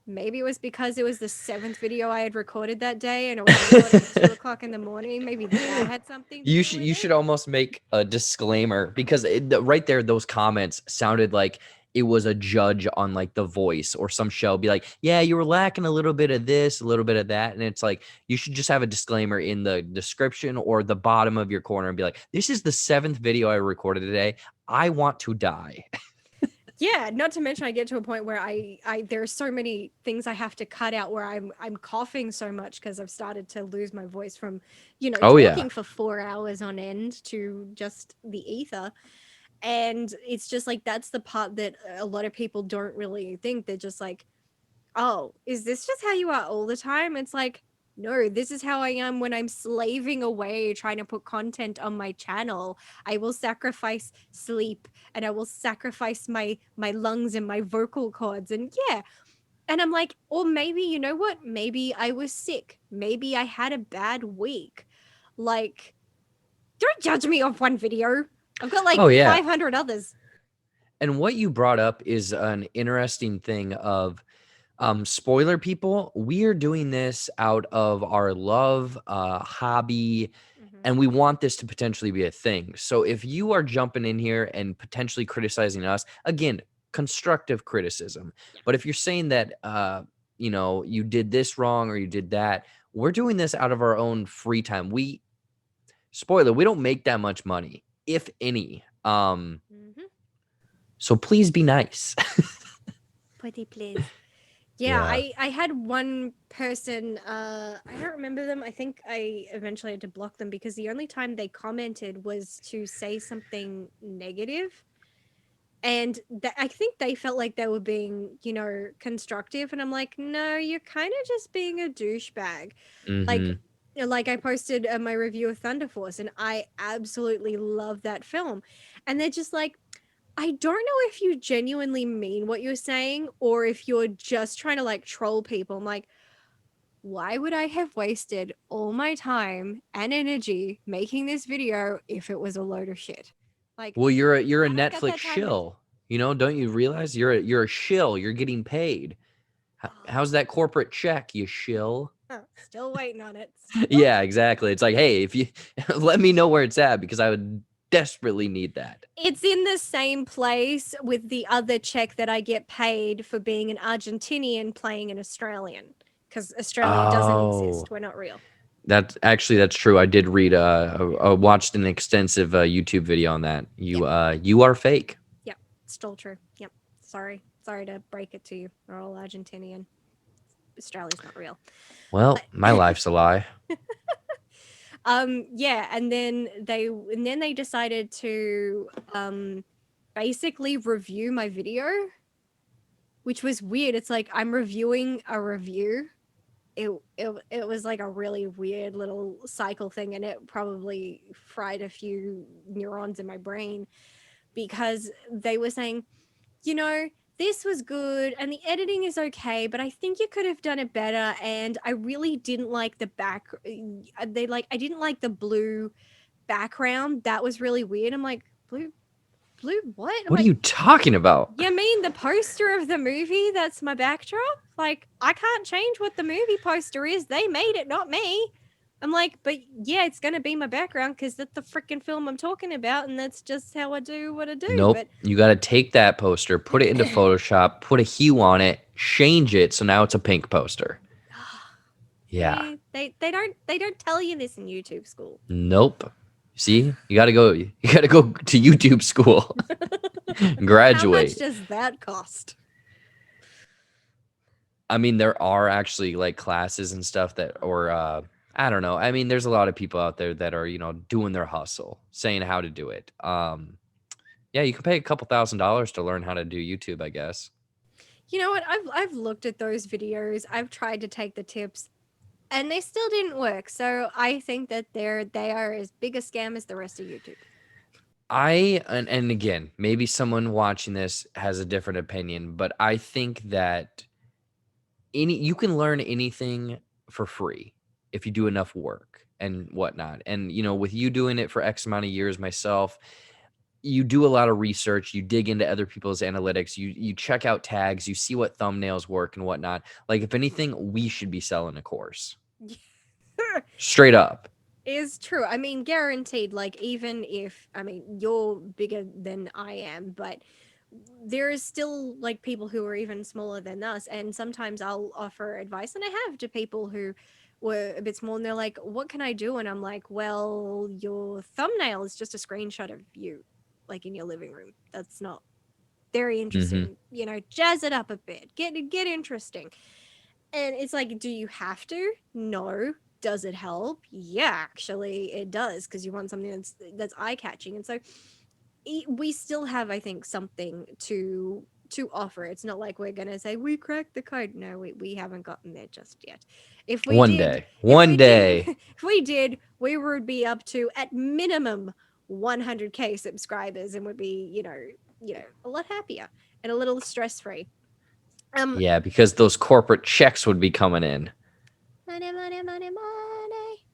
maybe it was because it was the seventh video I had recorded that day and I was recording at 2 o'clock in the morning. Maybe that had something to do with You it. should almost make a disclaimer because right there, those comments sounded like it was a judge on like The Voice or some show. Be like, yeah, you were lacking a little bit of this, a little bit of that, and it's like you should just have a disclaimer in the description or the bottom of your corner and be like, this is the seventh video I recorded today. I want to die. Yeah, not to mention I get to a point where I there's so many things I have to cut out where I'm coughing so much because I've started to lose my voice from, you know, Oh yeah. talking for 4 hours on end to just the ether. And it's just like that's the part that a lot of people don't really think. They're just like, oh, is this just how you are all the time? It's like, no, this is how I am when I'm slaving away trying to put content on my channel. I will sacrifice sleep and I will sacrifice my lungs and my vocal cords. And yeah. And I'm like, or maybe, you know what? Maybe I was sick. Maybe I had a bad week. Like, don't judge me off one video. I've got like Oh yeah. 500 others. And what you brought up is an interesting thing of spoiler people. We are doing this out of our love, hobby, Hmm. and we want this to potentially be a thing. So if you are jumping in here and potentially criticizing us, again, constructive criticism. Yeah. But if you're saying that, you know, you did this wrong or you did that, we're doing this out of our own free time. Spoiler, we don't make that much money, if any. Hmm. So please be nice. Pretty please. Yeah, Yeah. I had one person, I don't remember them. I think I eventually had to block them because the only time they commented was to say something negative. And I think they felt like they were being, you know, constructive. And I'm like, no, you're kind of just being a douchebag. Like, Hmm. like I posted my review of Thunder Force, and I absolutely love that film. And they're just like, I don't know if you genuinely mean what you're saying or if you're just trying to like troll people. I'm like, why would I have wasted all my time and energy making this video if it was a load of shit? Like, Well, you're a I don't got Netflix that time and shill. You know, don't you realize you're a shill? You're getting paid. How's that corporate check, you shill? still waiting on it. Still Yeah, exactly. It's like, hey, if you let me know where it's at because I would desperately need that. it's in the same place with the other check that I get paid for being an Argentinian playing an Australian because Australia doesn't Oh, exist. We're not real. that's true. I did read watched an extensive YouTube video on that. Yep. You are fake. Yep. Still true. Yep. Sorry. Sorry to break it to you. We're all Argentinian. Australia's not real. Well, But my life's a lie. yeah, and then they decided to basically review my video, which was weird. It's like I'm reviewing a review. It was like a really weird little cycle thing, and it probably fried a few neurons in my brain because they were saying, you know, this was good and the editing is okay, but I think you could have done it better. And I really didn't like the I didn't like the blue background. That was really weird. I'm like, blue what? I'm What are like, you talking about? you mean the poster of the movie that's my backdrop? Like, I can't change what the movie poster is. They made it, not me. I'm like, but yeah, it's gonna be my background because that's the freaking film I'm talking about, and that's just how I do what I do. Nope. But You got to take that poster, put it into Photoshop, put a hue on it, change it so now it's a pink poster. Yeah. see, they don't tell you this in YouTube school. Nope. See? You got to go to YouTube school. How much Graduate. does that cost? I mean, there are actually like classes and stuff that, or I don't know. I mean, there's a lot of people out there that are, doing their hustle, saying how to do it. Yeah, you can pay a couple $1,000s to learn how to do YouTube, I guess. You know what? I've looked at those videos. I've tried to take the tips, and they still didn't work. So I think that they are as big a scam as the rest of YouTube. And again, maybe someone watching this has a different opinion, but I think that you can learn anything for free if you do enough work and whatnot. And with you doing it for X amount of years, myself, you do a lot of research, you dig into other people's analytics, you check out tags, you see what thumbnails work and whatnot. Like, if anything, we should be selling a course. Straight up. Is true. I mean, guaranteed. Like, even if you're bigger than I am, but there is still like people who are even smaller than us, and sometimes I'll offer advice, and I have to people who were a bit small, and they're like, "What can I do?" And I'm like, "Well, your thumbnail is just a screenshot of you, like in your living room. That's not very interesting. Jazz it up a bit, get interesting." And it's like, do you have to? No. Does it help? Yeah, actually, it does, because you want something that's eye catching. And so we still have, I think, something to offer. It's not like we're gonna say we cracked the code. No, we haven't gotten there just yet. If we One did, day. One day. if we did, we would be up to at minimum 100K subscribers, and would be a lot happier and a little stress free. Yeah, because those corporate checks would be coming in. Money, money, money, money.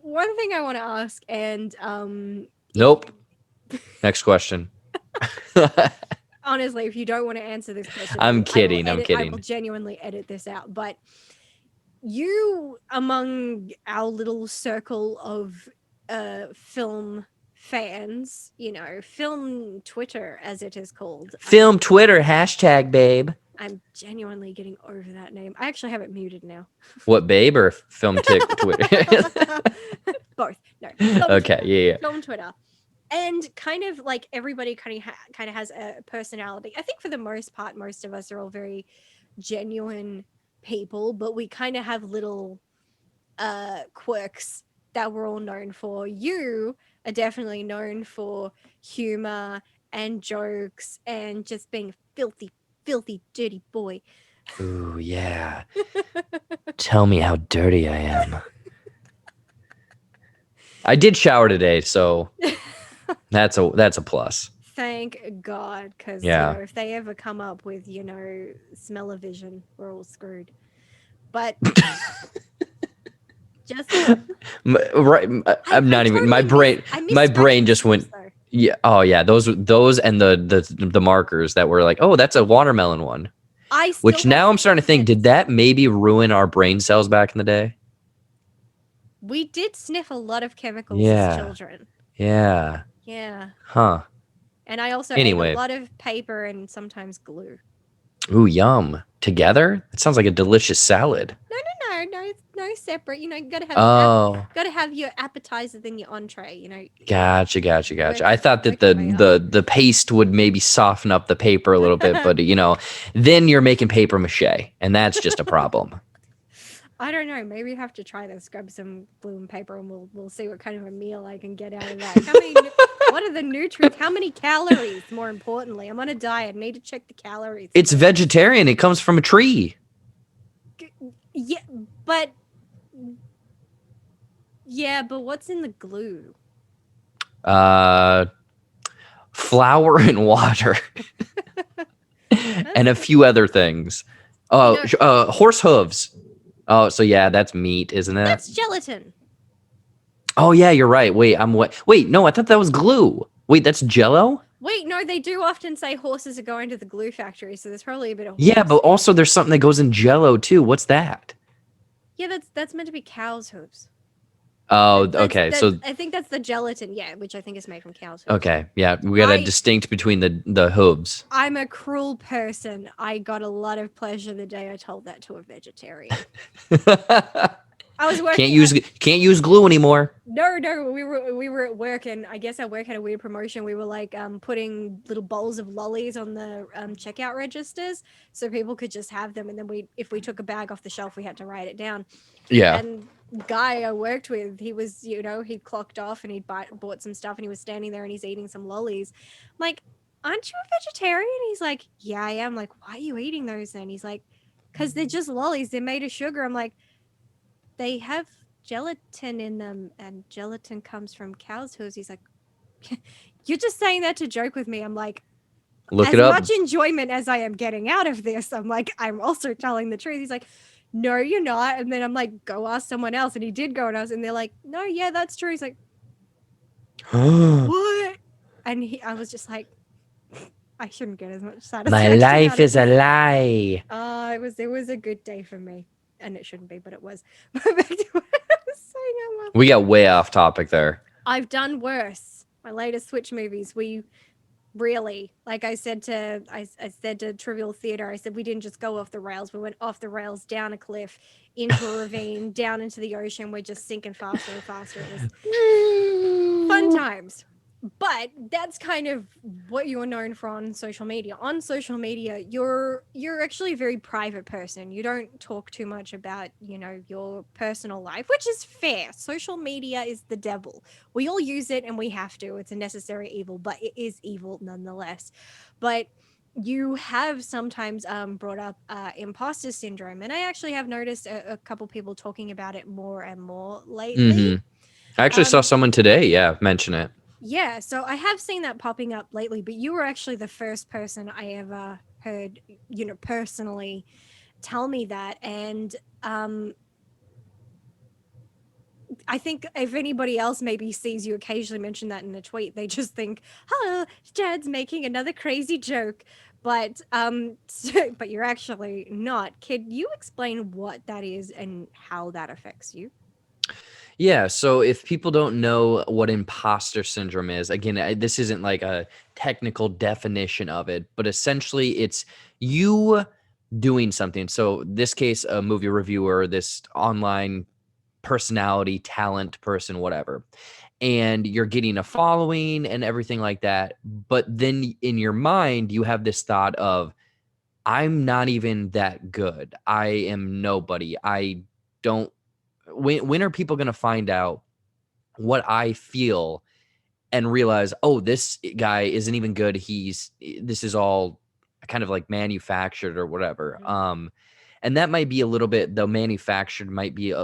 One thing I want to ask, and Nope. Next question. honestly, if you don't want to answer this question, I'm kidding. I'm I kidding. will genuinely edit this out. But you, among our little circle of film fans, film Twitter, as it is called. Film Twitter hashtag babe. I'm genuinely getting over that name. I actually have it muted now. What, babe, or film Twitter? Both. No. Okay, Twitter. yeah. Film Twitter. And kind of like everybody kind of has a personality. I think for the most part, most of us are all very genuine people, but we kind of have little quirks that we're all known for. You are definitely known for humor and jokes and just being a filthy, dirty boy. Ooh, yeah. Tell me how dirty I am. I did shower today, so that's a plus. Thank God, because if they ever come up with smell-o-vision, we're all screwed. But just right, I'm not even. My brain just went. Though. Yeah. Oh yeah. Those and the markers that were like, oh, that's a watermelon one. Which now I'm starting to think, did that maybe ruin our brain cells back in the day? We did sniff a lot of chemicals as children. Yeah. Yeah. Huh. And I also ate a lot of paper and sometimes glue. Ooh, yum. Together? It sounds like a delicious salad. No, separate. You gotta have your appetizer, then your entree. Gotcha. I thought that the paste would maybe soften up the paper a little bit, but then you're making paper mache, and that's just a problem. I don't know. Maybe you have to try this. Grab some glue and paper, and we'll see what kind of a meal I can get out of that. What are the nutrients? How many calories? More importantly, I'm on a diet. I need to check the calories. It's vegetarian. It comes from a tree. Yeah, but what's in the glue? flour and water, That's and a few other things. you Oh, know horse hooves. Oh, so yeah, that's meat, isn't it? that's gelatin. Oh yeah, you're right. Wait, I'm what? Wait, no, I thought that was glue. Wait, that's Jello. Wait, no, they do often say horses are going to the glue factory, so there's probably a bit of Yeah, horse but in it. also there's something that goes in Jello too. What's that? Yeah, that's meant to be cow's hooves. Oh, That's okay. that's So I think that's the gelatin, yeah, which I think is made from cow's hooves. okay, yeah, we got to I distinct between the hooves. I'm a cruel person. I got a lot of pleasure the day I told that to a vegetarian. I was can't working. use glue anymore. No, we were at work, and I guess our work had a weird promotion. We were like putting little bowls of lollies on the checkout registers, so people could just have them. And then if we took a bag off the shelf, we had to write it down. Yeah. And guy I worked with, he was, he'd clocked off and bought some stuff, and he was standing there and he's eating some lollies. I'm like, aren't you a vegetarian? He's like, yeah, I am. Like, why are you eating those then? He's like, because they're just lollies. They're made of sugar. I'm like, they have gelatin in them, and gelatin comes from cow's hooves. He's like, you're just saying that to joke with me. I'm like, Look as it up. much enjoyment as I am getting out of this, I'm like, I'm also telling the truth. He's like, no, you're not. And then I'm like, go ask someone else. And he did go and ask, and they're like, no, yeah, that's true. He's like, what? And I was just like, I shouldn't get as much My satisfaction life out of is a this. lie. It was a good day for me, and it shouldn't be, but it was. Back to what I was saying. We got way off topic there. I've done worse. My latest Switch movies, we really, like I said to Trivial Theater, I said we didn't just go off the rails. We went off the rails, down a cliff, into a ravine, down into the ocean. We're just sinking faster and faster. It was fun times. But that's kind of what you're known for on social media. On social media, you're actually a very private person. You don't talk too much about, your personal life, which is fair. Social media is the devil. We all use it and we have to. It's a necessary evil, but it is evil nonetheless. But you have sometimes brought up imposter syndrome, and I actually have noticed a couple people talking about it more and more lately. I actually saw someone today, yeah, mention it. Yeah, so I have seen that popping up lately, but you were actually the first person I ever heard, personally tell me that. And I think if anybody else maybe sees you occasionally mention that in a tweet, they just think, "Oh, Jad's making another crazy joke." But but you're actually not. Can you explain what that is and how that affects you? Yeah, so if people don't know what imposter syndrome is, again, this isn't like a technical definition of it, but essentially it's you doing something. So this case, a movie reviewer, this online personality, talent person, whatever. And you're getting a following and everything like that. But then in your mind, you have this thought of, I'm not even that good. I am nobody. I don't. When are people going to find out what I feel and realize, oh, this guy isn't even good. This is all kind of like manufactured or whatever. And that might be a little bit, though manufactured might be,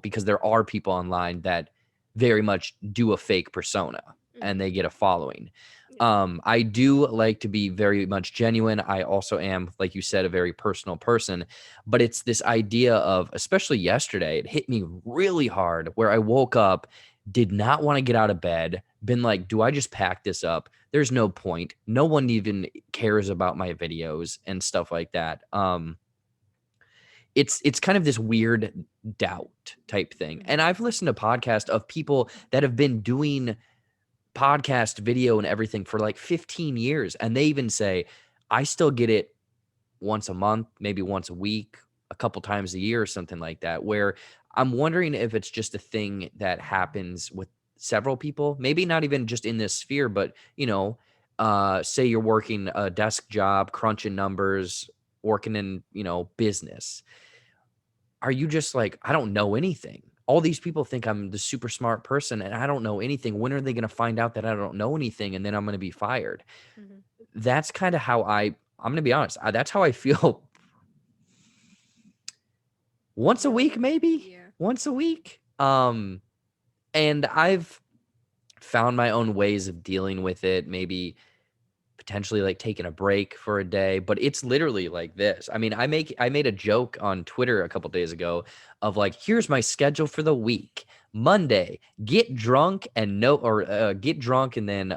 because there are people online that very much do a fake persona and they get a following. I do like to be very much genuine. I also am, like you said, a very personal person, but it's this idea of, especially yesterday, it hit me really hard where I woke up, did not want to get out of bed, been like, do I just pack this up? There's no point. No one even cares about my videos and stuff like that. It's kind of this weird doubt type thing. And I've listened to podcasts of people that have been doing podcast video and everything for like 15 years. And they even say, I still get it once a month, maybe once a week, a couple times a year or something like that, where I'm wondering if it's just a thing that happens with several people, maybe not even just in this sphere, but say you're working a desk job, crunching numbers, working in, business. Are you just like, I don't know anything? All these people think I'm the super smart person and I don't know anything. When are they going to find out that I don't know anything and then I'm going to be fired? That's kind of how I'm going to be honest. That's how I feel once a week, maybe once a week. And I've found my own ways of dealing with it. Maybe potentially like taking a break for a day, but it's literally like this. I mean, I made a joke on Twitter a couple days ago of like, here's my schedule for the week. Monday, get drunk and get drunk and then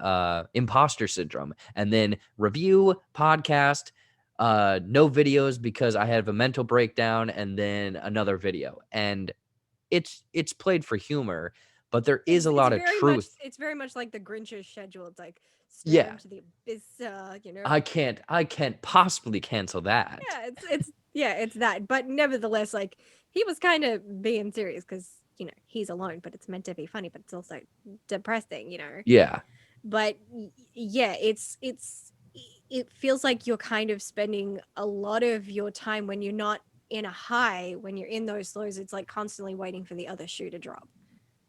Impostor Syndrome, and then review podcast, no videos because I have a mental breakdown, and then another video. And it's played for humor, but there is a lot of truth. It's very much like the Grinch's schedule. It's like stare Yeah, into the abyss, you know. I can't possibly cancel that. Yeah, it's that. But nevertheless, like he was kind of being serious because he's alone, but it's meant to be funny, but it's also depressing, Yeah. But yeah, it feels like you're kind of spending a lot of your time when you're not in a high, when you're in those lows, it's like constantly waiting for the other shoe to drop.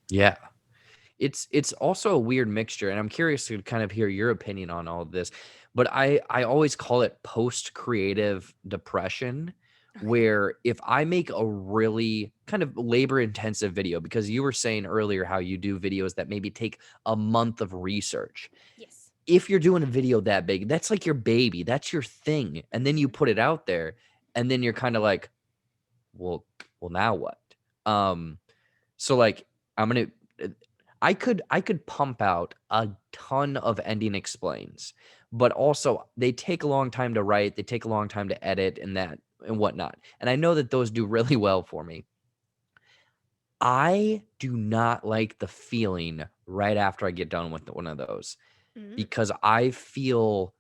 Yeah. It's also a weird mixture, and I'm curious to kind of hear your opinion on all of this. But I always call it post-creative depression, Okay. where if I make a really kind of labor-intensive video, because you were saying earlier how you do videos that maybe take a month of research. Yes. If you're doing a video that big, that's like your baby, that's your thing, and then you put it out there, and then you're kind of like, well, now what? Um, so like I'm gonna I could pump out a ton of ending explains, but also they take a long time to write, they take a long time to edit and that and whatnot. And I know that those do really well for me. I do not like the feeling right after I get done with one of those Mm. because I feel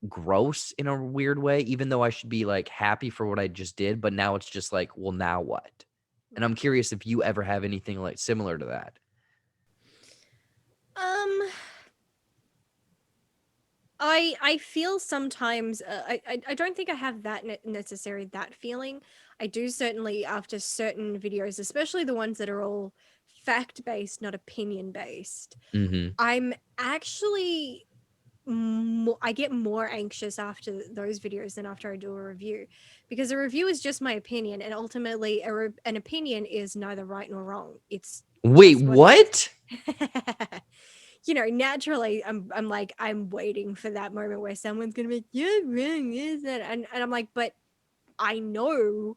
gross in a weird way, even though I should be like happy for what I just did. But now it's just like, well, now what? And I'm Right. curious if you ever have anything like similar to that. Um, I feel sometimes I don't think I have that necessary that feeling. I do certainly after certain videos, especially the ones that are all fact based, not opinion based. Mm-hmm. I'm actually I get more anxious after those videos than after I do a review, because a review is just my opinion, and ultimately an opinion is neither right nor wrong. It's Wait, just what it what? is. Naturally, I'm like I'm waiting for that moment where someone's gonna be like, "You're wrong, is it?" And I'm like, but I know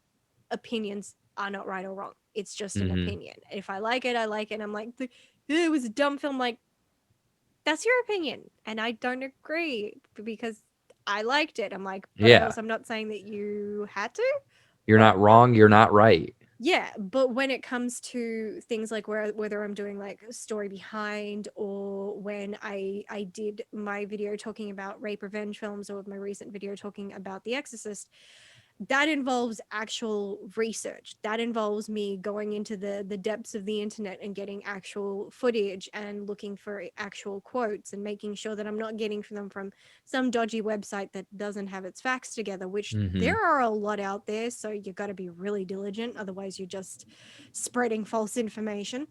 opinions are not right or wrong. It's just an Mhm. opinion. If I like it, I like it. And I'm like, it was a dumb film. Like, that's your opinion, and I don't agree because I liked it. I'm like, but Yeah. I'm not saying that you had to, You're but not wrong, you're not right. yeah. But when it comes to things like whether I'm doing like story behind, or when I did my video talking about rape revenge films, or my recent video talking about The Exorcist, that involves actual research. That involves me going into the depths of the internet and getting actual footage and looking for actual quotes and making sure that I'm not getting them from some dodgy website that doesn't have its facts together, which Mhm. there are a lot out there. So you got to be really diligent, otherwise you're just spreading false information.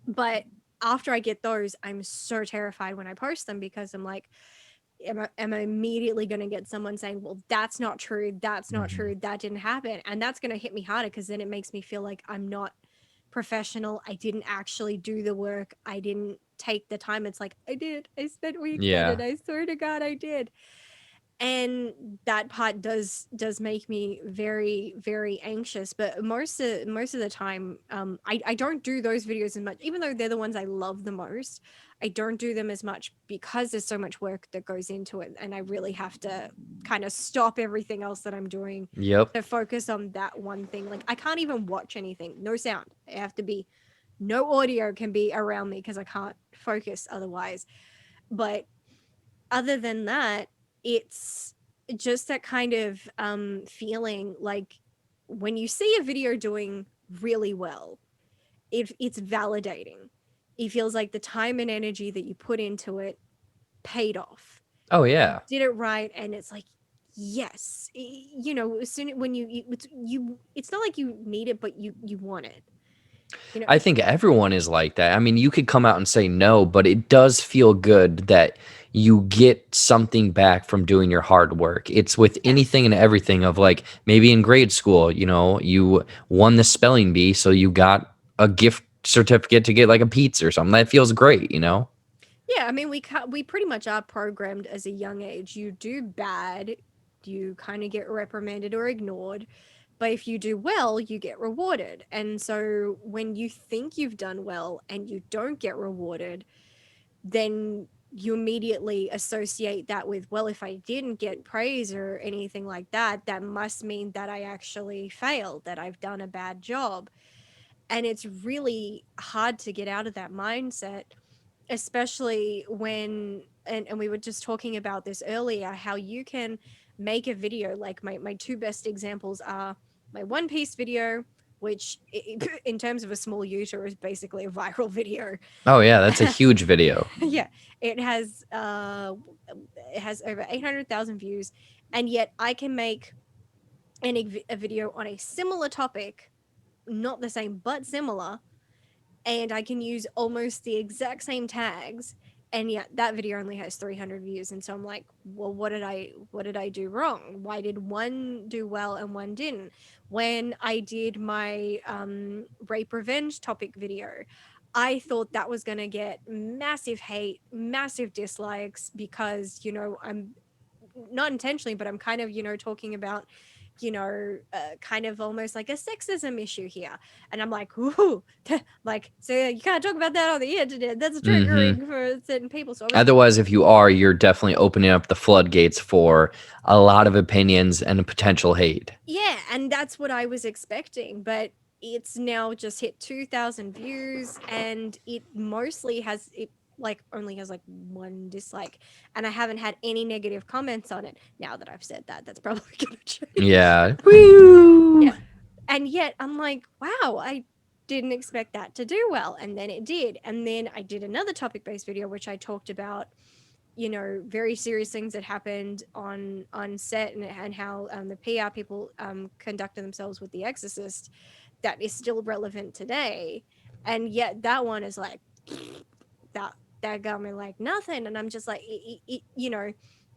But after I get those, I'm so terrified when I post them, because I'm like, am I immediately going to get someone saying, well, that's not true, that's not Mhm. true, that didn't happen? And that's going to hit me harder, because then it makes me feel like I'm not professional. I didn't actually do the work. I didn't take the time. It's like, I did. I spent weeks on it. Yeah. I swear to God, I did. And that part does make me very, very anxious. But most of the time, I don't do those videos as much, even though they're the ones I love the most. I don't do them as much because there's so much work that goes into it, and I really have to kind of stop everything else that I'm doing Yep. to focus on that one thing. Like, I can't even watch anything, no sound. I have to be, no audio can be around me because I can't focus otherwise. But other than that, it's just that kind of feeling like when you see a video doing really well, it's validating. It feels like the time and energy that you put into it paid off. Oh, You yeah. did it right, and it's like, yes, as soon when it's not like you need it, but you want it. You know, I think everyone is like that. I mean, you could come out and say no, but it does feel good that you get something back from doing your hard work. It's with anything yes. and everything of like maybe in grade school, you won the spelling bee, so you got a gift certificate to get like a pizza or something. That feels great, you know? Yeah, I mean, we pretty much are programmed as a young age. You do bad, you kind of get reprimanded or ignored, but if you do well, you get rewarded. And so when you think you've done well and you don't get rewarded, then you immediately associate that with, well, if I didn't get praise or anything like that, that must mean that I actually failed, that I've done a bad job. And it's really hard to get out of that mindset, especially when, and we were just talking about this earlier, how you can make a video. Like my two best examples are my One Piece video, which in terms of a small user is basically a viral video. Oh yeah, that's a huge video. Yeah, it has it has over 800,000 views, and yet I can make a video on a similar topic, not the same but similar, and I can use almost the exact same tags, and yet that video only has 300 views. And so I'm like, well, what did I do wrong? Why did one do well and one didn't? When I did my rape revenge topic video, I thought that was going to get massive hate, massive dislikes, because I'm not intentionally, but I'm kind of talking about kind of almost like a sexism issue here. And I'm like, ooh, like, so you can't talk about that on the internet. That's Hmm. triggering for certain people. So I was, Otherwise, if you are, you're definitely opening up the floodgates for a lot of opinions and potential hate. yeah, and that's what I was expecting. But it's now just hit 2,000 views, and it mostly has it like only has like one dislike, and I haven't had any negative comments on it. Now that I've said that, that's probably gonna change. Yeah. Woo! Yeah. And yet I'm like, wow, I didn't expect that to do well. And then it did. And then I did another topic based video, which I talked about, very serious things that happened on set, and how the PR people conducted themselves with The Exorcist, that is still relevant today. And yet that one is like, that that got me like nothing. And I'm just like,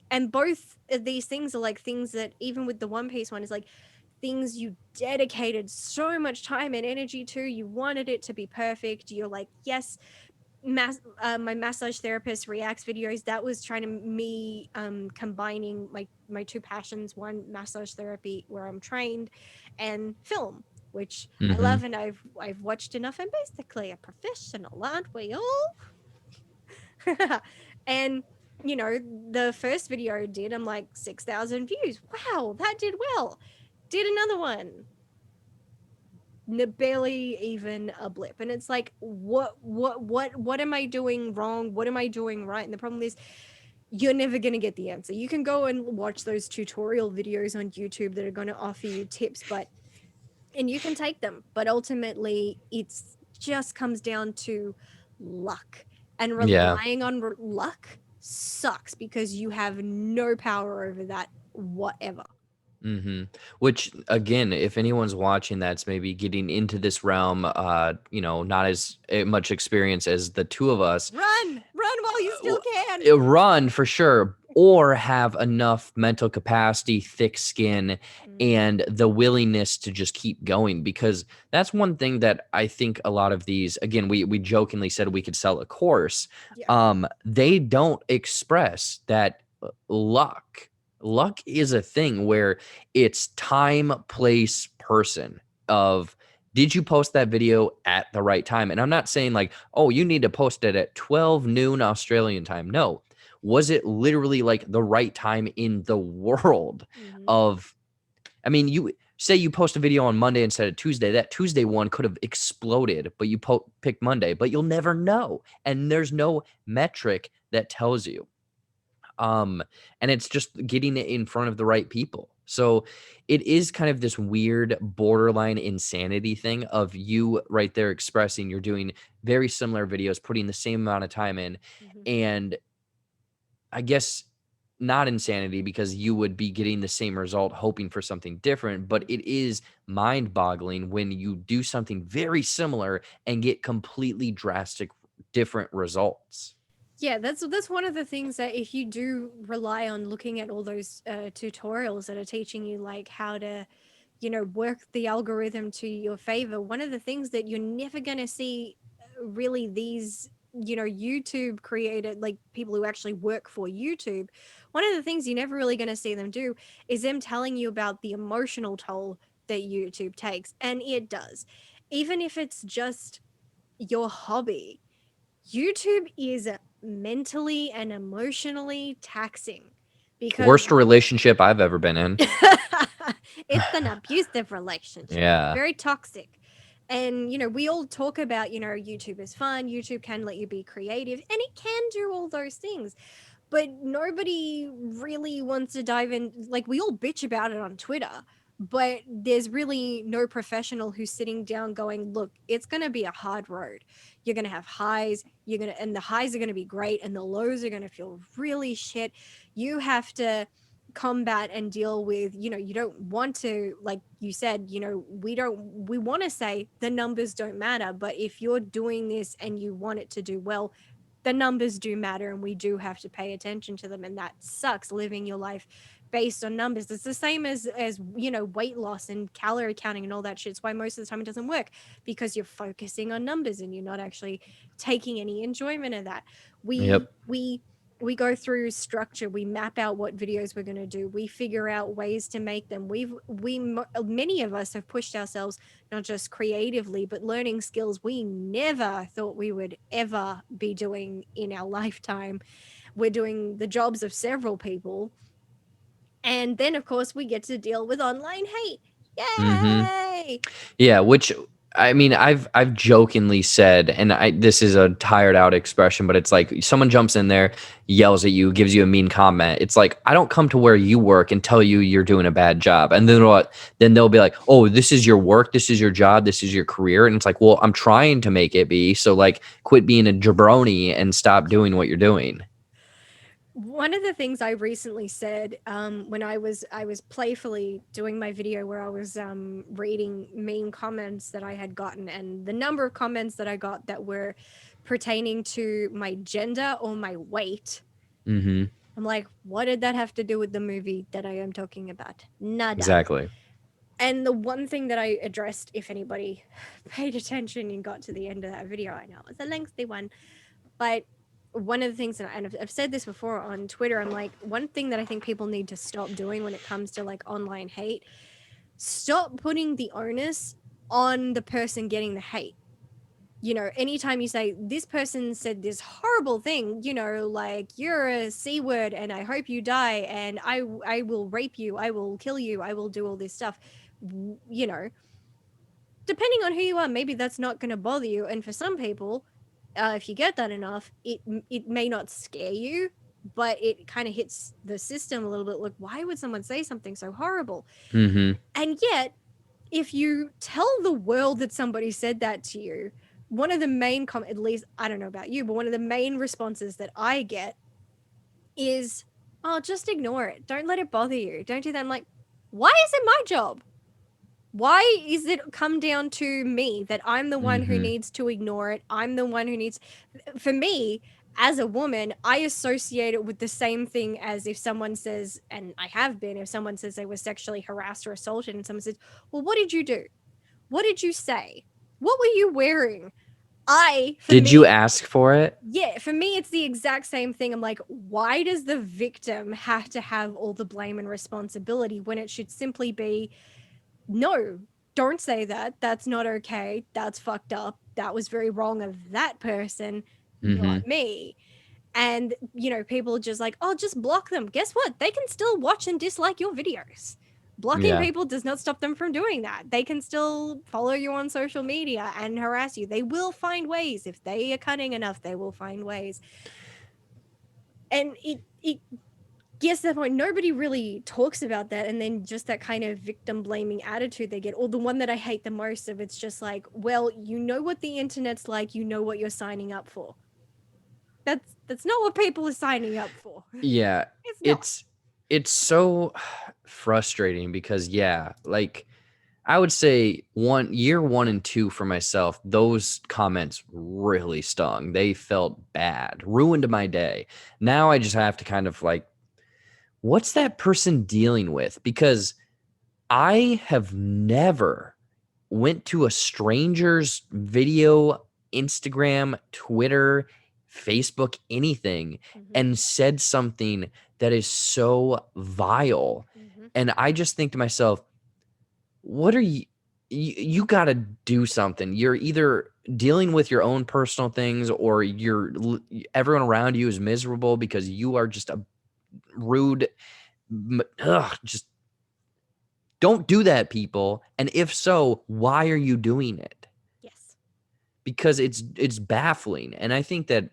and both of these things are like things that, even with the One Piece one, is like things you dedicated so much time and energy to. You wanted it to be perfect. You're like, yes. My massage therapist reacts videos, that was trying to me combining my two passions: one, massage therapy, where I'm trained, and film, which I Hmm. love, and I've watched enough. I'm basically a professional, aren't we all? And the first video I did, I'm like 6,000 views. Wow, that did well. Did another one, barely even a blip. And it's like, what am I doing wrong? What am I doing right? And the problem is, you're never going to get the answer. You can go and watch those tutorial videos on YouTube that are going to offer you tips, and you can take them, but ultimately it's just comes down to luck. And Yeah. relying on luck sucks, because you have no power over that whatever. Hmm. Which again, if anyone's watching that's maybe getting into this realm, not as much experience as the two of us, Run while you still can. run for sure, or have enough mental capacity, thick skin, Mm-hmm. and the willingness to just keep going. Because that's one thing that I think a lot of these, again, we jokingly said we could sell a course. Yeah. They don't express that luck is a thing where it's time, place, person of, did you post that video at the right time? And I'm not saying like, oh, you need to post it at 12 noon Australian time. No. Was it literally like the right time in the world Mm-hmm. of, I mean, you say you post a video on Monday instead of Tuesday, that Tuesday one could have exploded, but you picked Monday, but you'll never know. And there's no metric that tells you. Um, and it's just getting it in front of the right people. So it is kind of this weird borderline insanity thing of you right there expressing you're doing very similar videos, putting the same amount of time in. Mm-hmm. And I guess not insanity, because you would be getting the same result hoping for something different, but Mm-hmm. it is mind boggling when you do something very similar and get completely drastic different results. Yeah, that's one of the things, that if you do rely on looking at all those tutorials that are teaching you like how to, work the algorithm to your favor, one of the things that you're never going to see really these YouTube created, like people who actually work for YouTube, one of the things you're never really going to see them do is them telling you about the emotional toll that YouTube takes. And it does. Even if it's just your hobby, YouTube is mentally and emotionally taxing because Worst relationship I've ever been in. it's an abusive relationship, Yeah. very toxic. And, we all talk about, YouTube is fun, YouTube can let you be creative, and it can do all those things. But nobody really wants to dive in. Like, we all bitch about it on Twitter, but there's really no professional who's sitting down going, look, it's going to be a hard road. You're going to have highs, and the highs are going to be great, and the lows are going to feel really shit. You have to combat and deal with, you don't want to, like you said, we want to say the numbers don't matter, but if you're doing this and you want it to do well, the numbers do matter, and we do have to pay attention to them, and that sucks, living your life based on numbers. It's the same as weight loss and calorie counting and all that shit. It's why most of the time it doesn't work, because you're focusing on numbers and you're not actually taking any enjoyment of that. we Yep. we we go through structure, we map out what videos we're going to do, we figure out ways to make them. Many of us have pushed ourselves, not just creatively, but learning skills we never thought we would ever be doing in our lifetime. We're doing the jobs of several people. And then, of course, we get to deal with online hate. Mm-hmm. Yay! Yeah, which I mean, I've jokingly said, and this is a tired out expression, but it's like someone jumps in there, yells at you, gives you a mean comment. It's like, I don't come to where you work and tell you you're doing a bad job, and then what? Then they'll be like, oh, this is your work, this is your job, this is your career, and it's like, well, I'm trying to make it be. So like, quit being a jabroni and stop doing what you're doing. One of the things I recently said, when I was playfully doing my video where I was reading mean comments that I had gotten, and the number of comments that I got that were pertaining to my gender or my weight. Mm-hmm. I'm like, what did that have to do with the movie that I am talking about? Nada. Exactly. And the one thing that I addressed, if anybody paid attention and got to the end of that video, I know it was a lengthy one, but one of the things that, and I've said this before on Twitter, I'm like, one thing that I think people need to stop doing when it comes to like online hate, stop putting the onus on the person getting the hate. Anytime you say, this person said this horrible thing, like, you're a C word and I hope you die, and I will rape you, I will kill you, I will do all this stuff. You know, Depending on who you are, maybe that's not going to bother you. And for some people, if you get that enough, it may not scare you, but it kind of hits the system a little bit. Like, why would someone say something so horrible? Mm-hmm. And yet, if you tell the world that somebody said that to you, one of the main at least I don't know about you, but one of the main responses that I get is, "Oh, just ignore it. Don't let it bother you. Don't do that." I'm like, why is it my job? Why is it come down to me that I'm the one who Mm-hmm. needs to ignore it? I'm the one who needs, for me, as a woman, I associate it with the same thing as if someone says, and I have been, if someone says they were sexually harassed or assaulted, and someone says, well, what did you do? What did you say? What were you wearing? For Did you me, ask for it? yeah, for me, it's the exact same thing. I'm like, why does the victim have to have all the blame and responsibility when it should simply be, no, don't say that. That's not okay. That's fucked up. That was very wrong of that person, not Mm-hmm. me. And, people just like, oh, just block them. Guess what? They can still watch and dislike your videos. Blocking Yeah. people does not stop them from doing that. They can still follow you on social media and harass you. They will find ways. If they are cunning enough, they will find ways. And it gets to the point nobody really talks about that, and then just that kind of victim blaming attitude they get, or the one that I hate the most of, it's just like, well, you know what the internet's like, you know what you're signing up for. That's not what people are signing up for. Yeah. It's not. It's so frustrating because yeah, like I would say year 1 and 2 for myself, those comments really stung. They felt bad, ruined my day. Now I just have to kind of like, what's that person dealing with? Because I have never went to a stranger's video, Instagram, Twitter, Facebook, anything, Mhm. and said something that is so vile. Mhm. And I just think to myself, what are you got to do something. You're either dealing with your own personal things, or everyone around you is miserable because you are just a rude, just don't do that, people. And if so, why are you doing it? Yes. Because it's baffling. And I think that,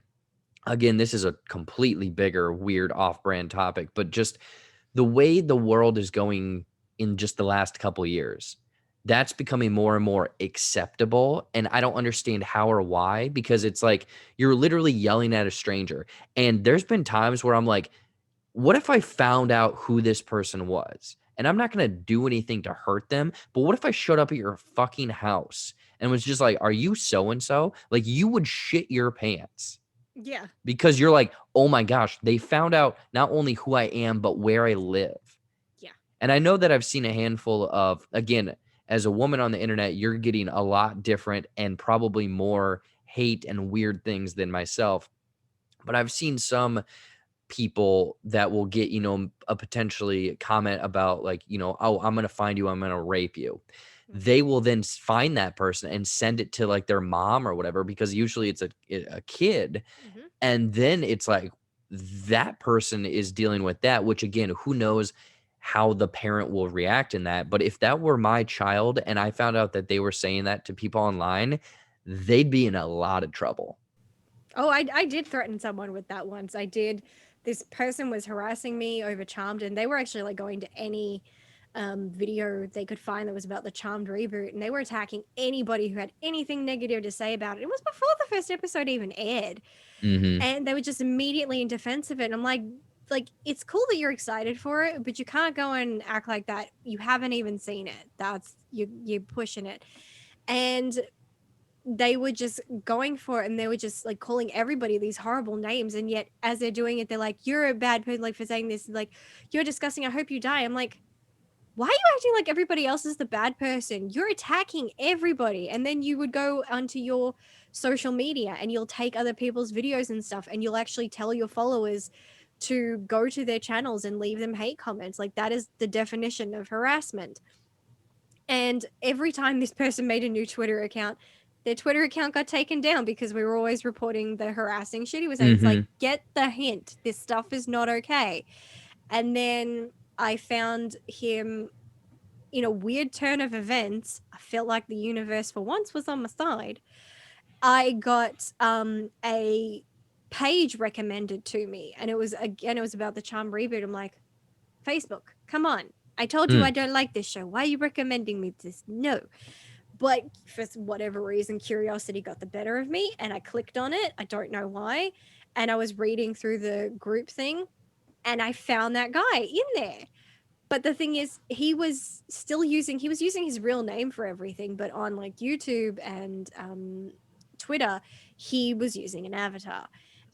again, this is a completely bigger, weird, off-brand topic, but just the way the world is going in just the last couple years, that's becoming more and more acceptable. And I don't understand how or why, because it's like you're literally yelling at a stranger. And there's been times where I'm like, what if I found out who this person was? And I'm not going to do anything to hurt them, but what if I showed up at your fucking house and was just like, are you so and so? Like, you would shit your pants Yeah. because you're like, oh my gosh, they found out not only who I am, but where I live. Yeah. And I know that I've seen a handful of, again, as a woman on the internet, you're getting a lot different and probably more hate and weird things than myself. But I've seen some people that will get, a potentially comment about, like, oh, I'm going to find you, I'm going to rape you. Mhm. They will then find that person and send it to like their mom or whatever, because usually it's a kid. Mhm. And then it's like that person is dealing with that, which, again, who knows how the parent will react in that. But if that were my child and I found out that they were saying that to people online, they'd be in a lot of trouble. Oh, I did threaten someone with that once. I did. This person was harassing me over Charmed, and they were actually like going to any video they could find that was about the Charmed reboot, and they were attacking anybody who had anything negative to say about it. It was before the first episode even aired, Hmm. and they were just immediately in defense of it. And I'm like it's cool that you're excited for it, but you can't go and act like that. You haven't even seen it. That's you're pushing it, and they were just going for it, and they were just like calling everybody these horrible names, and yet as they're doing it, they're like, you're a bad person, like, for saying this, like, you're disgusting, I hope you die. I'm like, why are you acting like everybody else is the bad person? You're attacking everybody. And then you would go onto your social media and you'll take other people's videos and stuff, and you'll actually tell your followers to go to their channels and leave them hate comments. Like, that is the definition of harassment. And every time this person made a new Twitter account, their Twitter account got taken down because we were always reporting the harassing shit he was saying. It's like, Hmm. get the hint. This stuff is not okay. And then I found him in a weird turn of events. I felt like the universe for once was on my side. I got a page recommended to me, and it was about the Charm reboot. I'm like, Facebook, come on. I told you I don't like this show. Why are you recommending me this? No. But for whatever reason, curiosity got the better of me, and I clicked on it. I don't know why. And I was reading through the group thing, and I found that guy in there. But the thing is, he was using his real name for everything, but on like YouTube and Twitter, he was using an avatar.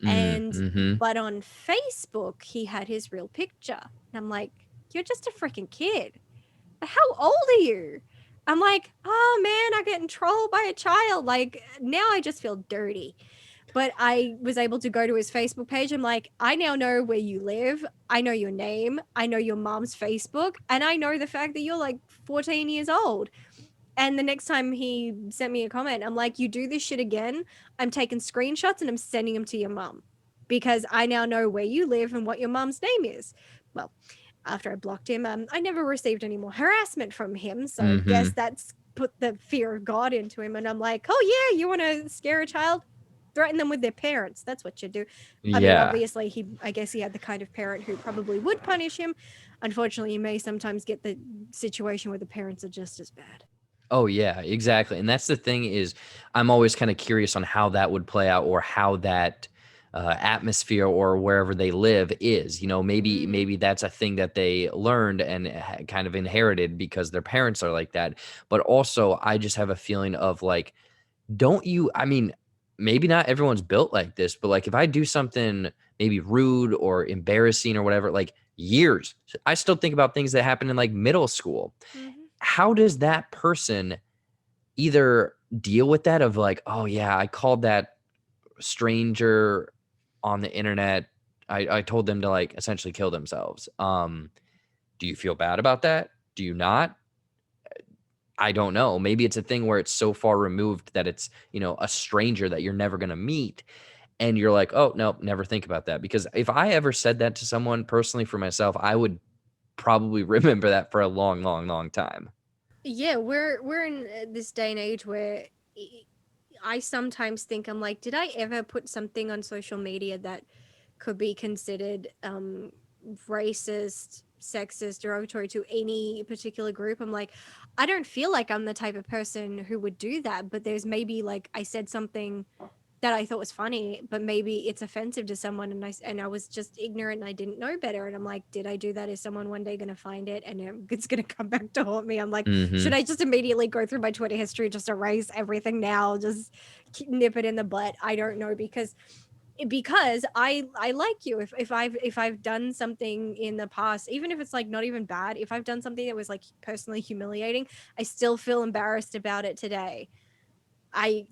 And Mm-hmm. but on Facebook, he had his real picture. And I'm like, you're just a freaking kid. How old are you? I'm like, oh man, I'm getting trolled by a child. Like, now I just feel dirty. But I was able to go to his Facebook page. I'm like, I now know where you live. I know your name. I know your mom's Facebook. And I know the fact that you're like 14 years old. And the next time he sent me a comment, I'm like, you do this shit again, I'm taking screenshots and I'm sending them to your mom, because I now know where you live and what your mom's name is. Well, after I blocked him, I never received any more harassment from him. So I Mm-hmm. guess that's put the fear of God into him. And I'm like, oh yeah, you want to scare a child? Threaten them with their parents. That's what you do. I mean, Yeah. obviously, I guess he had the kind of parent who probably would punish him. Unfortunately, you may sometimes get the situation where the parents are just as bad. Oh yeah, exactly. And that's the thing is, I'm always kind of curious on how that would play out, or how that atmosphere or wherever they live is. Maybe that's a thing that they learned and kind of inherited because their parents are like that. But also, I just have a feeling of like, don't you? I mean, maybe not everyone's built like this, but like if I do something maybe rude or embarrassing or whatever, like years, I still think about things that happened in like middle school. Mm-hmm. How does that person either deal with that of like, oh yeah, I called that stranger on the internet. I told them to like essentially kill themselves. Do you feel bad about that? Do you not? I don't know. Maybe it's a thing where it's so far removed that it's, a stranger that you're never going to meet. And you're like, oh, no, never think about that. Because if I ever said that to someone personally for myself, I would probably remember that for a long, long, long time. Yeah, we're in this day and age where I I sometimes think I'm like, did I ever put something on social media that could be considered racist, sexist, derogatory to any particular group? I'm like, I don't feel like I'm the type of person who would do that, but there's maybe like I said something that I thought was funny, but maybe it's offensive to someone, and I was just ignorant and I didn't know better. And I'm like, did I do that? Is someone one day going to find it and it's going to come back to haunt me? I'm like, should Hmm. I just immediately go through my Twitter history, just erase everything now, just nip it in the butt? I don't know, because I like you. If I've done something in the past, even if it's like not even bad, if I've done something that was like personally humiliating, I still feel embarrassed about it today.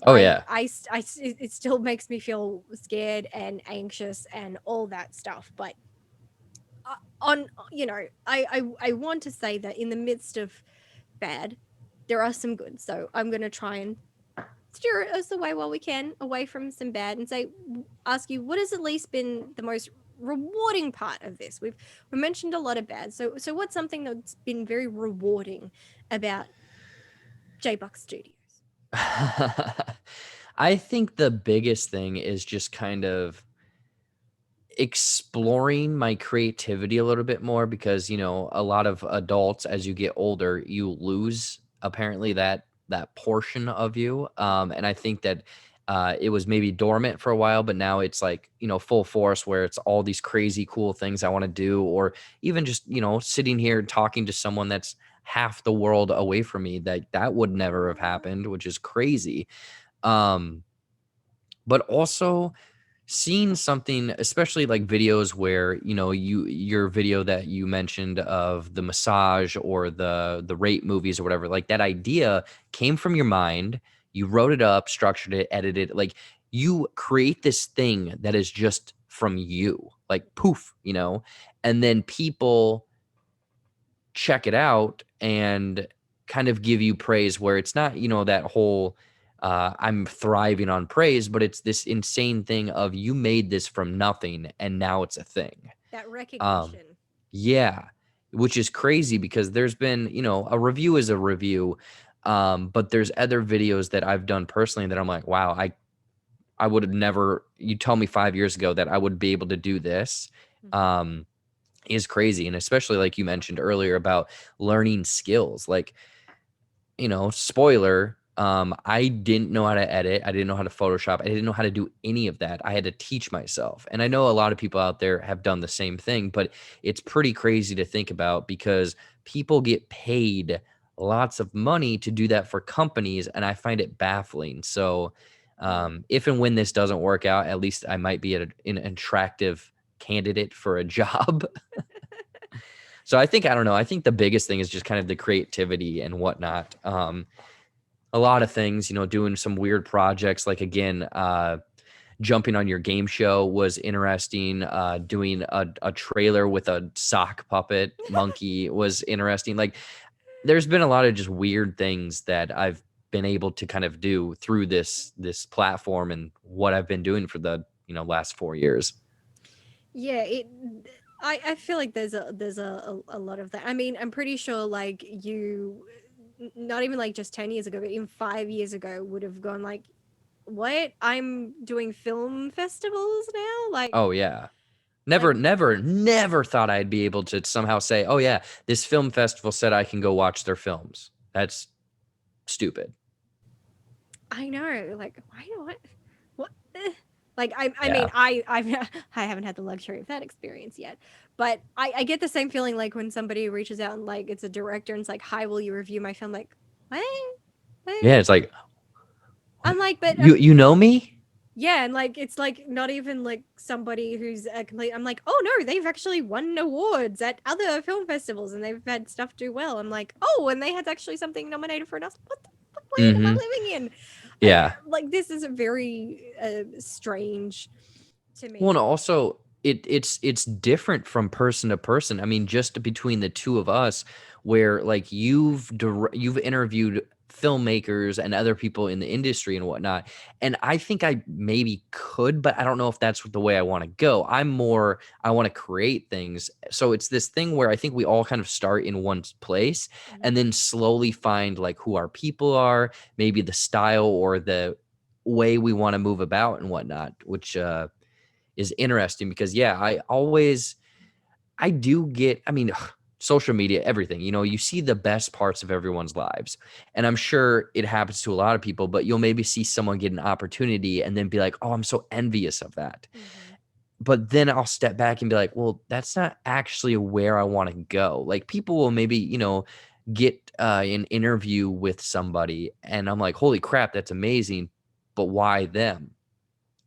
Oh, yeah. It still makes me feel scared and anxious and all that stuff. But on, I want to say that in the midst of bad, there are some good. So I'm gonna try and steer us away while we can, away from some bad, and ask you what has at least been the most rewarding part of this. We mentioned a lot of bad. So what's something that's been very rewarding about J Buck Studios? I think the biggest thing is just kind of exploring my creativity a little bit more because a lot of adults as you get older you lose apparently that portion of you, and I think that it was maybe dormant for a while, but now it's like full force where it's all these crazy cool things I want to do, or even just sitting here talking to someone that's half the world away from me, that would never have happened, which is crazy. um but also seeing something, especially like videos where your video that you mentioned of the massage or the rape movies or whatever, like that idea came from your mind. You wrote it up, structured it, edited it. Like you create this thing that is just from you, like poof, and then people check it out and kind of give you praise where it's not, that whole I'm thriving on praise, but it's this insane thing of you made this from nothing and now it's a thing. That Um, recognition. yeah, which is crazy because there's been, a review is a review. But there's other videos that I've done personally that I'm like, wow, I would have never, you tell me 5 years ago that I would be able to do this. Mhm. Um, is crazy. And especially like you mentioned earlier about learning skills, like, spoiler, I didn't know how to edit. I didn't know how to Photoshop. I didn't know how to do any of that. I had to teach myself. And I know a lot of people out there have done the same thing, but it's pretty crazy to think about because people get paid lots of money to do that for companies. And I find it baffling. So, Mm. if and when this doesn't work out, at least I might be an attractive candidate for a job. So I don't know. I think the biggest thing is just kind of the creativity and whatnot. A lot of things, doing some weird projects, like again, jumping on your game show was interesting. Doing a trailer with a sock puppet monkey was interesting. Like there's been a lot of just weird things that I've been able to kind of do through this platform and what I've been doing for the, last 4 years. Yeah, I feel like there's a lot of that. I mean, I'm pretty sure like not even like just 10 years ago, but even 5 years ago would have gone like, what? I'm doing film festivals now? Oh yeah. Like, Never, never, never thought I'd be able to somehow say, "Oh yeah, this film festival said I can go watch their films." That's stupid. I know, like, why not? What? Like, I mean, Yeah. I haven't had the luxury of that experience yet, but I get the same feeling like when somebody reaches out and like it's a director and it's like, "Hi, will you review my film?" Like, what? Yeah, What? it's like, I'm "What? like, but You know me?" yeah, and like it's like not even like somebody who's a complete. I'm like, oh no, they've actually won awards at other film festivals and they've had stuff do well. I'm like, oh, and they had actually something nominated for an Oscar. What world am I Mhm. living in? Yeah. Like this is a very strange to Well, and me. also it's different from person to person. I mean, just between the two of us, where like you've interviewed filmmakers and other people in the industry and whatnot, and I think I maybe could, but I don't know if that's the way I want to go. I want to create things, so it's this thing where I think we all kind of start in one place Mhm. and then slowly find like who our people are, maybe the style or the way we want to move about and whatnot, which is interesting because yeah, I do get, I mean, social media, everything, you see the best parts of everyone's lives. And I'm sure it happens to a lot of people, but you'll maybe see someone get an opportunity and then be like, "Oh, I'm so envious of that." Mhm. But then I'll step back and be like, "Well, that's not actually where I want to go." Like people will maybe, get an interview with somebody and I'm like, "Holy crap, that's amazing." But why them?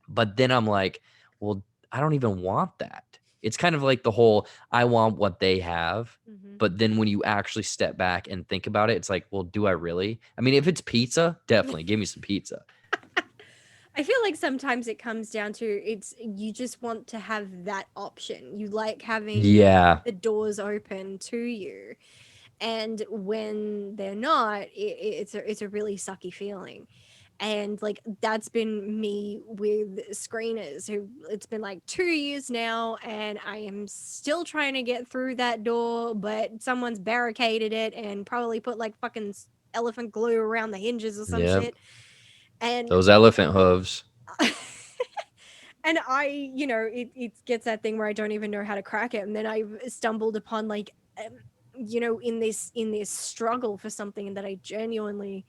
But then I'm like, well, I don't even want that. It's kind of like the whole I want what they have. Mhm. But then when you actually step back and think about it, it's like, well, do I really? I mean, if it's pizza, definitely give me some pizza. I feel like sometimes it comes down to it's you just want to have that option. You like having Yeah. the doors open to you. And when they're not, it's a really sucky feeling. And like that's been me with screeners who it's been like 2 years now and I am still trying to get through that door, but someone's barricaded it and probably put like fucking elephant glue around the hinges or some Yep. shit. And Those elephant hooves. and it gets that thing where I don't even know how to crack it. And then I stumbled upon like, in this struggle for something that I genuinely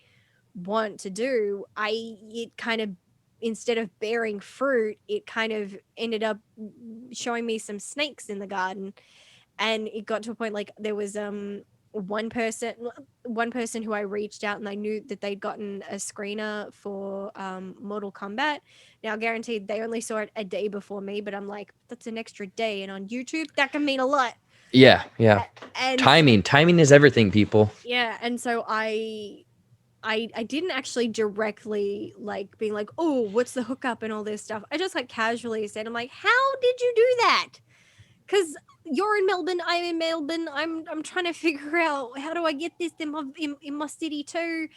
want to do, it kind of, instead of bearing fruit, it kind of ended up showing me some snakes in the garden. And it got to a point like there was one person one person who I reached out and I knew that they'd gotten a screener for Mortal Kombat. Now guaranteed they only saw it a day before me, but I'm like, that's an extra day and on YouTube that can mean a lot. Yeah. Yeah. And so Timing is everything, people. yeah, and so I didn't actually directly like being like, oh, what's the hookup and all this stuff. I just like casually said, I'm like, how did you do that? Because you're in Melbourne, I'm in Melbourne. I'm trying to figure out how do I get this in my city too.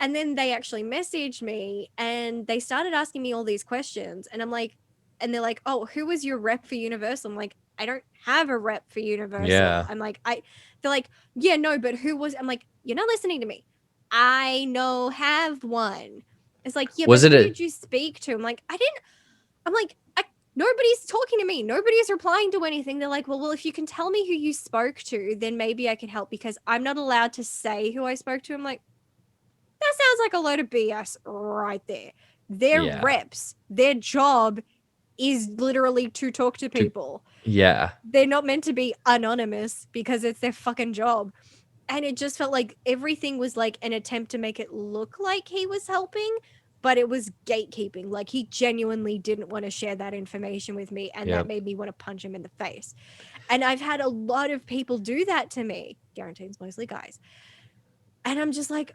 And then they actually messaged me and they started asking me all these questions, and I'm like, and they're like, oh, who was your rep for Universal? I'm like, I don't have a rep for Universal. Yeah. I'm like, they're like, yeah, no, but who was? I'm like, you're not listening to me. I know have one. It's like, yeah, but Was it who a did you speak to? I'm like, I didn't. I'm like, nobody's talking to me. Nobody's replying to anything. They're like, well, if you can tell me who you spoke to, then maybe I can help because I'm not allowed to say who I spoke to. I'm like, that sounds like a load of BS right there. Their yeah. reps, their job is literally to talk to To people. yeah. They're not meant to be anonymous because it's their fucking job. And it just felt like everything was like an attempt to make it look like he was helping, but it was gatekeeping. Like he genuinely didn't want to share that information with me. And that Yep. made me want to punch him in the face. And I've had a lot of people do that to me, guaranteed it's mostly guys. And I'm just like,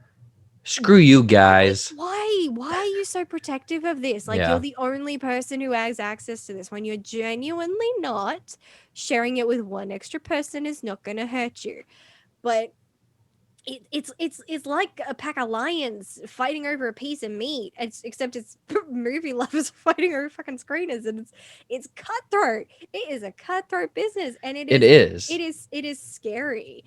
Screw you why? guys. Why are you so protective of this? Like you're Yeah. the only person who has access to this when you're genuinely not. Sharing it with one extra person is not going to hurt you. But it's like a pack of lions fighting over a piece of meat. Except it's movie lovers fighting over fucking screeners, and it's cutthroat. It is a cutthroat business, and it It is is. it is scary.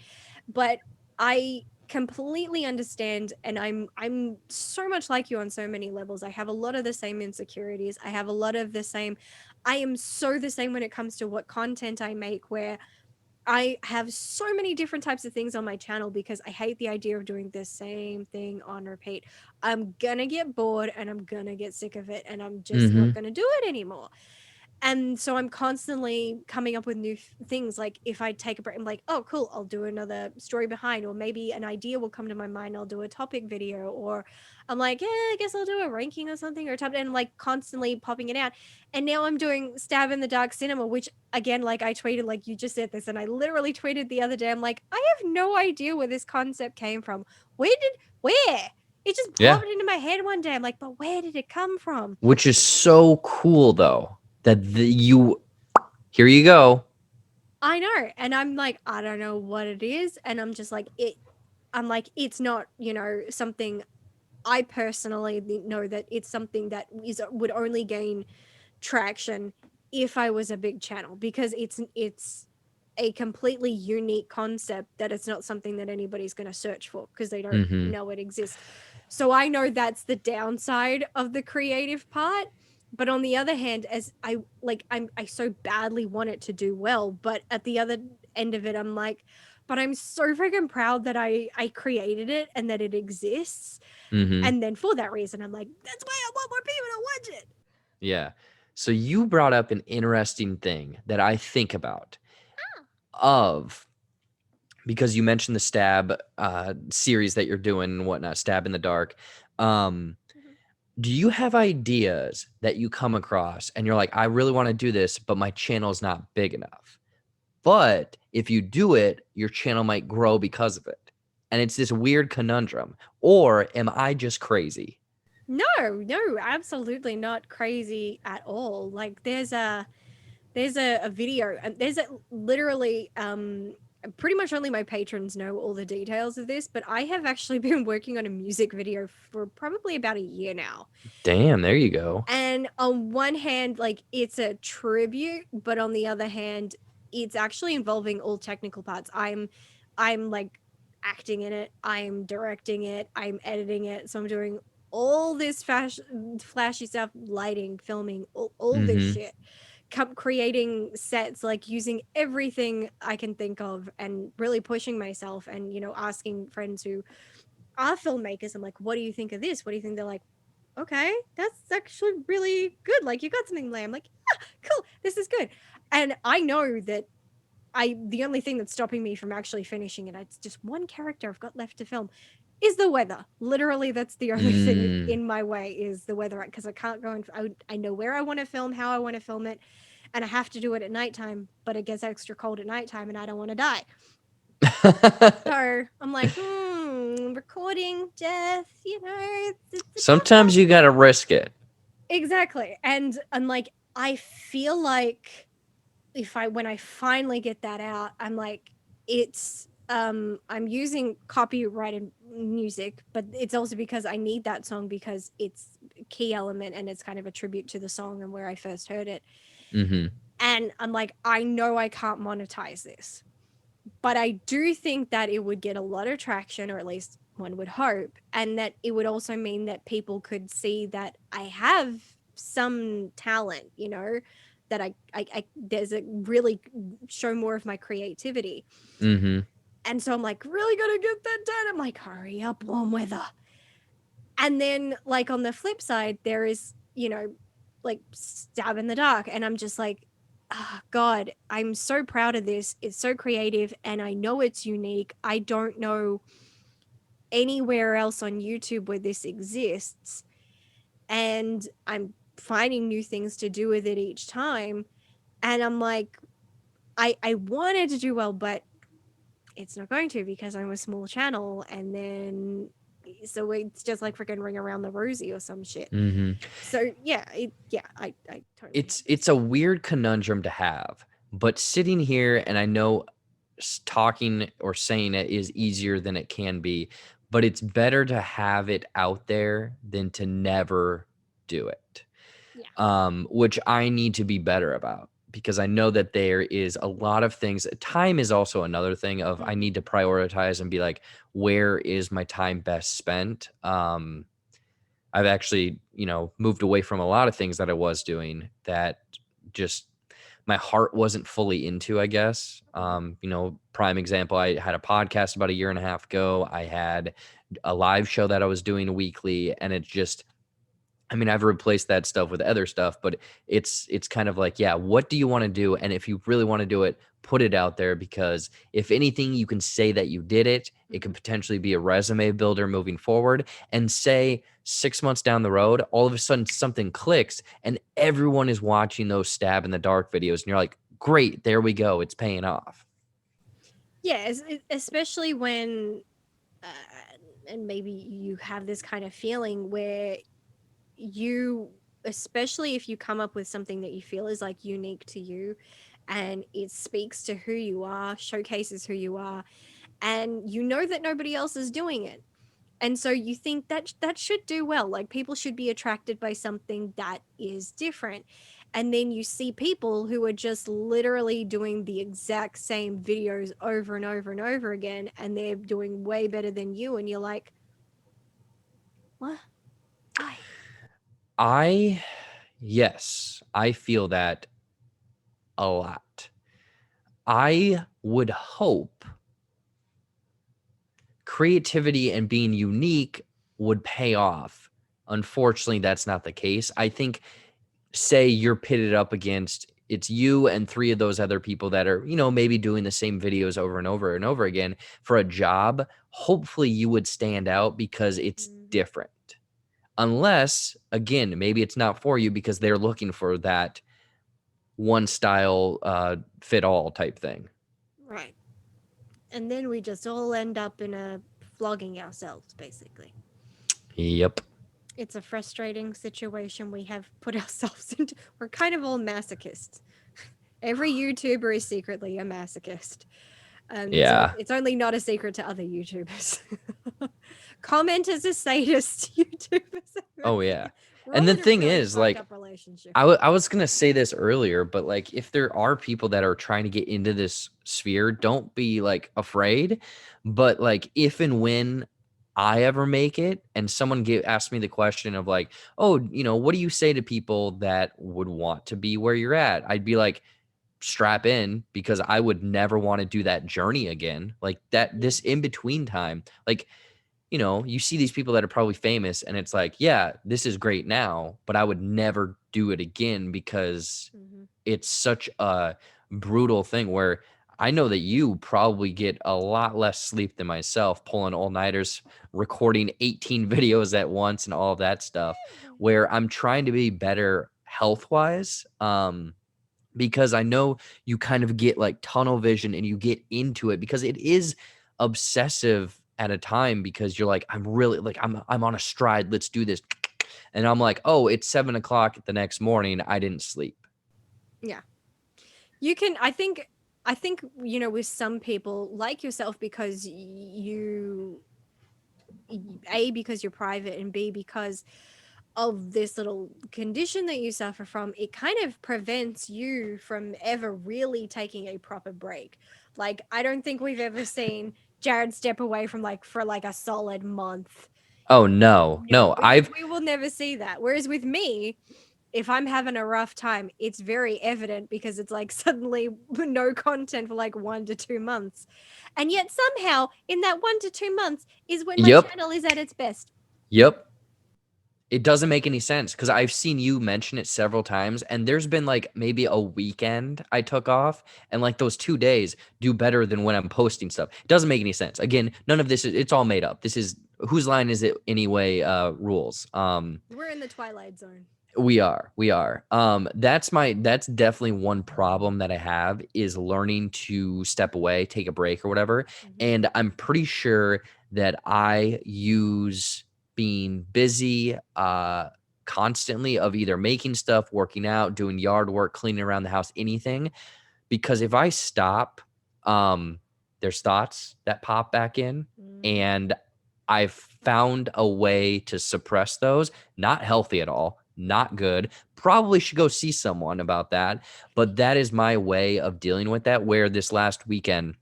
But I completely understand, and I'm so much like you on so many levels. I have a lot of the same insecurities. I have a lot of the same. I am so the same when it comes to what content I make, where I have so many different types of things on my channel because I hate the idea of doing the same thing on repeat. I'm gonna get bored and I'm gonna get sick of it and I'm just not Mhm. gonna do it anymore. And so I'm constantly coming up with new things. Like if I take a break, I'm like, oh, cool, I'll do another story behind, or maybe an idea will come to my mind. I'll do a topic video, or I'm like, yeah, I guess I'll do a ranking or something, or top, and like constantly popping it out. And now I'm doing Stab in the Dark Cinema, which again, like I tweeted, like you just said this, and I literally tweeted the other day. I'm like, I have no idea where this concept came from. Where? It just Yeah. popped into my head one day. I'm like, but where did it come from? Which is so cool though. you here you go. I know. And I'm like, I don't know what it is. And I'm just like, I'm like, it's not, something I personally know that it's something that would only gain traction if I was a big channel, because it's a completely unique concept that it's not something that anybody's going to search for because they don't Mhm. know it exists. So I know that's the downside of the creative part. But on the other hand, as I so badly want it to do well, but at the other end of it, I'm like, but I'm so freaking proud that I created it and that it exists. Mhm. And then for that reason, I'm like, that's why I want more people to watch it. Yeah. So you brought up an interesting thing that I think about of because you mentioned the stab series that you're doing and whatnot, stab in the dark. Um, Mhm. do you have ideas that you come across and you're like, I really want to do this, but my channel's not big enough? But if you do it, your channel might grow because of it. And it's this weird conundrum. Or am I just crazy? No, no, absolutely not crazy at all. Like there's a video, and there's a literally pretty much only my patrons know all the details of this, but I have actually been working on a music video for probably about a year now. Damn, there you go. And on one hand, like it's a tribute, but on the other hand, it's actually involving all technical parts. I'm like acting in it, I'm directing it, I'm editing it. So I'm doing all this flashy stuff, lighting, filming, all this Mm-hmm. shit. Creating sets, like using everything I can think of and really pushing myself, and asking friends who are filmmakers, I'm like, what do you think of this? What do you think? They're like, okay, that's actually really good. Like, you got something there. I'm like, yeah, cool, this is good. And I know that the only thing that's stopping me from actually finishing it, it's just one character I've got left to film, is the weather. Literally, that's the only thing Mm. in my way, is the weather, because I can't go and I know where I want to film, how I want to film it, and I have to do it at nighttime, but it gets extra cold at nighttime and I don't want to die. So I'm like, recording, death, it's a tough Sometimes one. you gotta risk it. Exactly. And I'm like, I feel like if I when I finally get that out, I'm like, I'm using copyrighted music, but it's also because I need that song because it's a key element and it's kind of a tribute to the song and where I first heard it. Mm-hmm. And I'm like, I know I can't monetize this, but I do think that it would get a lot of traction, or at least one would hope, and that it would also mean that people could see that I have some talent, that I there's a really show more of my creativity. Mm-hmm. And so I'm like, really gonna get that done. I'm like, hurry up, warm weather. And then, like, on the flip side, there is, like, stab in the dark. And I'm just like, God, I'm so proud of this. It's so creative and I know it's unique. I don't know anywhere else on YouTube where this exists. And I'm finding new things to do with it each time. And I'm like, I wanted to do well, but it's not going to, because I'm a small channel. And then, so it's just like freaking Ring Around the Rosie or some shit. Mm-hmm. So yeah, I totally get It's a weird conundrum to have, but sitting here and I know talking or saying it is easier than it can be, but it's better to have it out there than to never do it. yeah. Which I need to be better about because I know that there is a lot of things. Time is also another thing of I Mhm. need to prioritize and be like, where is my time best spent? I've actually, moved away from a lot of things that I was doing that just my heart wasn't fully into, I guess. Mhm. Prime example, I had a podcast about a year and a half ago. I had a live show that I was doing weekly, and it just I mean, I've replaced that stuff with other stuff, but it's kind of like, yeah, what do you want to do? And if you really want to do it, put it out there because if anything, you can say that you did it. It Mhm. could potentially be a resume builder moving forward. And say 6 months down the road, all of a sudden something clicks and everyone is watching those stab in the dark videos, and you're like, great, there we go, it's paying off. Yeah, especially when, and maybe you have this kind of feeling where you especially if you come up with something that you feel is like unique to you and it speaks to who you are, showcases who you are, and you know that nobody else is doing it. And so you think that that should do well. Like people should be attracted by something that is different. And then you see people who are just literally doing the exact same videos over and over and over again, and they're doing way better than you. And you're like, what? Why? I, yes, I feel that a lot. I would hope creativity and being unique would pay off. Unfortunately, that's not the case. I think, say you're pitted up against, it's you and three of those other people that are, maybe doing the same videos over and over and over again for a job. Hopefully you would stand out because it's Mhm. different. Unless, again, maybe it's not for you because they're looking for that one style fit all type thing. Right. And then we just all end up in a flogging ourselves, basically. Yep. It's a frustrating situation we have put ourselves into. We're kind of all masochists. Every YouTuber is secretly a masochist. And Yeah. it's only not a secret to other YouTubers. Commenters are sadist. YouTubers are Oh yeah. we're And all the in a thing really is, fucked like, up relationship. I was gonna say this earlier, but like, if there are people that are trying to get into this sphere, don't be like afraid. But like, if and when I ever make it, and someone asked me the question of like, oh, what do you say to people that would want to be where you're at? I'd be like, strap in, because I would never want to do that journey again. Like that, this Yes. in between time, like, you see these people that are probably famous and it's like, yeah, this is great now, but I would never do it again because Mm-hmm. it's such a brutal thing where I know that you probably get a lot less sleep than myself, pulling all-nighters, recording 18 videos at once and all of that stuff, where I'm trying to be better health-wise. Because I know you kind of get like tunnel vision and you get into it because it is obsessive at a time, because you're like, I'm really like, I'm on a stride. Let's do this. And I'm like, oh, it's 7 o'clock the next morning. I didn't sleep. Yeah. You can I think with some people like yourself because A, because you're private, and B, because of this little condition that you suffer from, it kind of prevents you from ever really taking a proper break. Like, I don't think we've ever seen Jared step away from like for like a solid month. Oh no, No, no. I've we will never see that. Whereas with me, if I'm having a rough time, it's very evident because it's like suddenly no content for like 1 to 2 months. And yet somehow in that 1 to 2 months is when my Yep. channel is at its best. Yep. It doesn't make any sense because I've seen you mention it several times, and there's been like maybe a weekend I took off, and like those 2 days do better than when I'm posting stuff. It doesn't make any sense. Again, none of this is, it's all made up. This is whose line is it anyway? Rules. We're in the twilight zone. We are. That's definitely one problem that I have, is learning to step away, take a break or whatever. Mhm. And I'm pretty sure that I use being busy constantly, of either making stuff, working out, doing yard work, cleaning around the house, anything. Because if I stop, um, there's thoughts that pop back in, Mhm. and I've found a way to suppress those. Not healthy at all, not good. Probably should go see someone about that. But that is my way of dealing with that. Where this last weekend,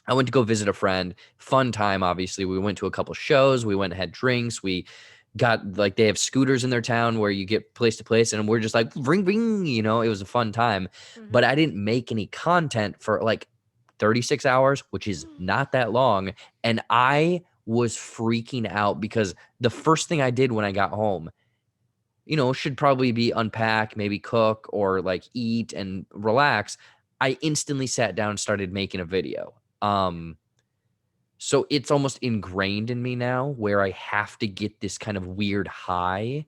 I went to go visit a friend. Fun time, obviously. We went to a couple shows. We went and had drinks. We got, like, they have scooters in their town where you get place to place, and we're just like ring ring, it was a fun time. But Mhm. I didn't make any content for like 36 hours, which is not that long. And I was freaking out because the first thing I did when I got home, should probably be unpack, maybe cook or like eat and relax. I instantly sat down and started making a video. So it's almost ingrained in me now, where I have to get this kind of weird high,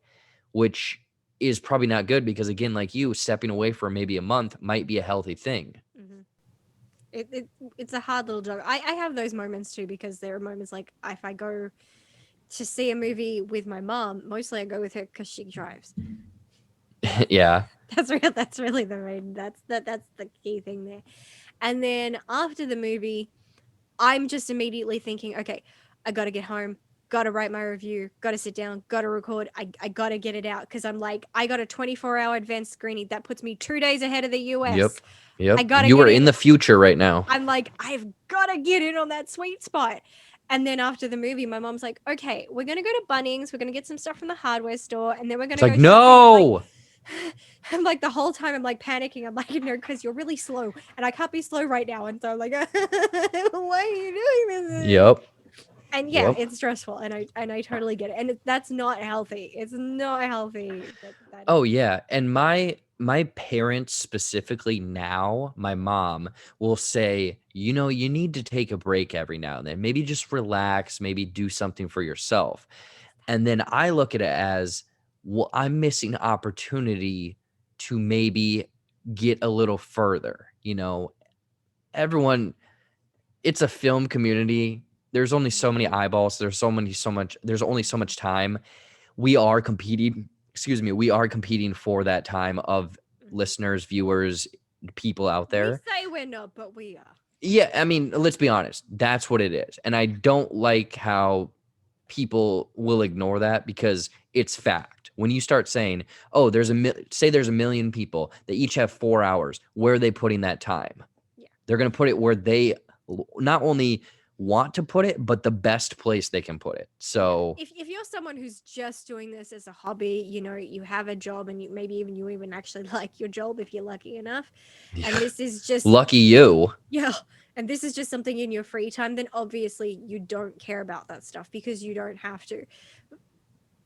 which is probably not good because, again, like you, stepping away for maybe a month might be a healthy thing. Mhm. It's a hard little job. I have those moments too because there are moments like if I go to see a movie with my mom, mostly I go with her because she drives. Yeah. That's real. That's really the main. That's the key thing there. And then after the movie, I'm just immediately thinking, okay, I got to get home, got to write my review, got to sit down, got to record. I got to get it out because I'm like, I got a 24-hour advanced screening that puts me 2 days ahead of the US. Yep. I Yep. got to You get are in. in the future right now. I'm like, I've got to get in on that sweet spot. And then after the movie, my mom's like, okay, we're going to go to Bunnings. We're going to get some stuff from the hardware store. And then we're going It's to like, go shopping. I'm like, no. I'm like, the whole time I'm like panicking. I'm like, no, because you're really slow and I can't be slow right now. And so I'm like, why are you doing this? Yep. And yeah, Yep. it's stressful. And I totally get it. And that's not healthy. It's not healthy. That Oh is. yeah, and my parents specifically now, my mom will say, you know, you need to take a break every now and then. Maybe just relax, maybe do something for yourself. And then I look at it as, well, I'm missing opportunity to maybe get a little further. You know, everyone, it's a film community. There's only so many eyeballs. There's only so much time. We are competing, excuse me, we are competing for that time of Mhm. listeners, viewers, people out We there. say we're not, but we are. Yeah, I mean, let's be honest. That's what it is. And I don't like how people will ignore that because it's fact. When you start saying, "Oh, say there's a million people. They each have 4 hours. Where are they putting that time?" Yeah. They're going to put it where they not only want to put it, but the best place they can put it. Yeah. So, If you're someone who's just doing this as a hobby, you have a job and maybe even you even actually like your job if you're lucky enough, and this is just lucky you. yeah, and this is just something in your free time, then obviously you don't care about that stuff because you don't have to.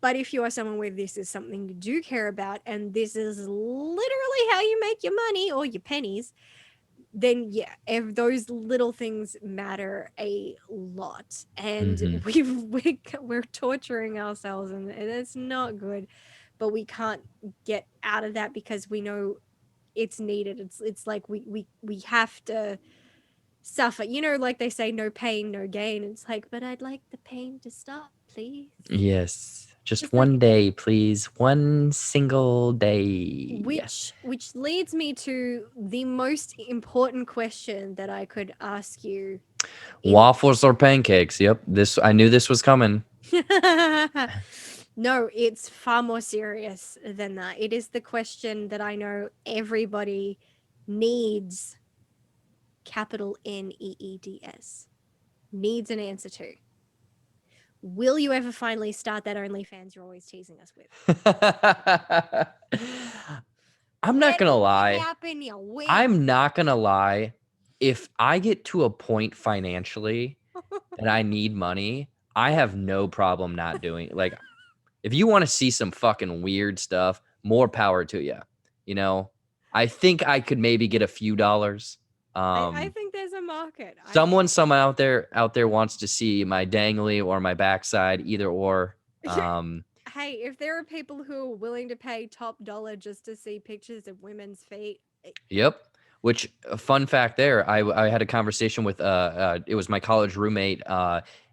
But if you are someone where this is something you do care about and this is literally how you make your money or your pennies, then yeah, if those little things matter a lot, and Mhm. we're torturing ourselves, and it's not good, but we can't get out of that because we know it's needed. It's like we have to suffer. Like they say, no pain, no gain. It's like, but I'd like the pain to stop, please. Yes. Just Just like one day, please. One single day. which leads me to the most important question that I could ask you in Waffles or pancakes? Yep. I knew this was coming. no, it's far more serious than that. It is the question that I know everybody needs, capital NEEDS, needs an answer to. Will you ever finally start that OnlyFans you're always teasing us with? I'm not Let gonna it lie. happen, you win. I'm not gonna lie. If I get to a point financially that I need money, I have no problem not doing it. Like, if you want to see some fucking weird stuff, more power to you. You know, I think I could maybe get a few dollars. I think there's a market. Someone out there wants to see my dangly or my backside, either or. Hey, if there are people who are willing to pay top dollar just to see pictures of women's feet, Yep. Which a fun fact there, I had a conversation with it was my college roommate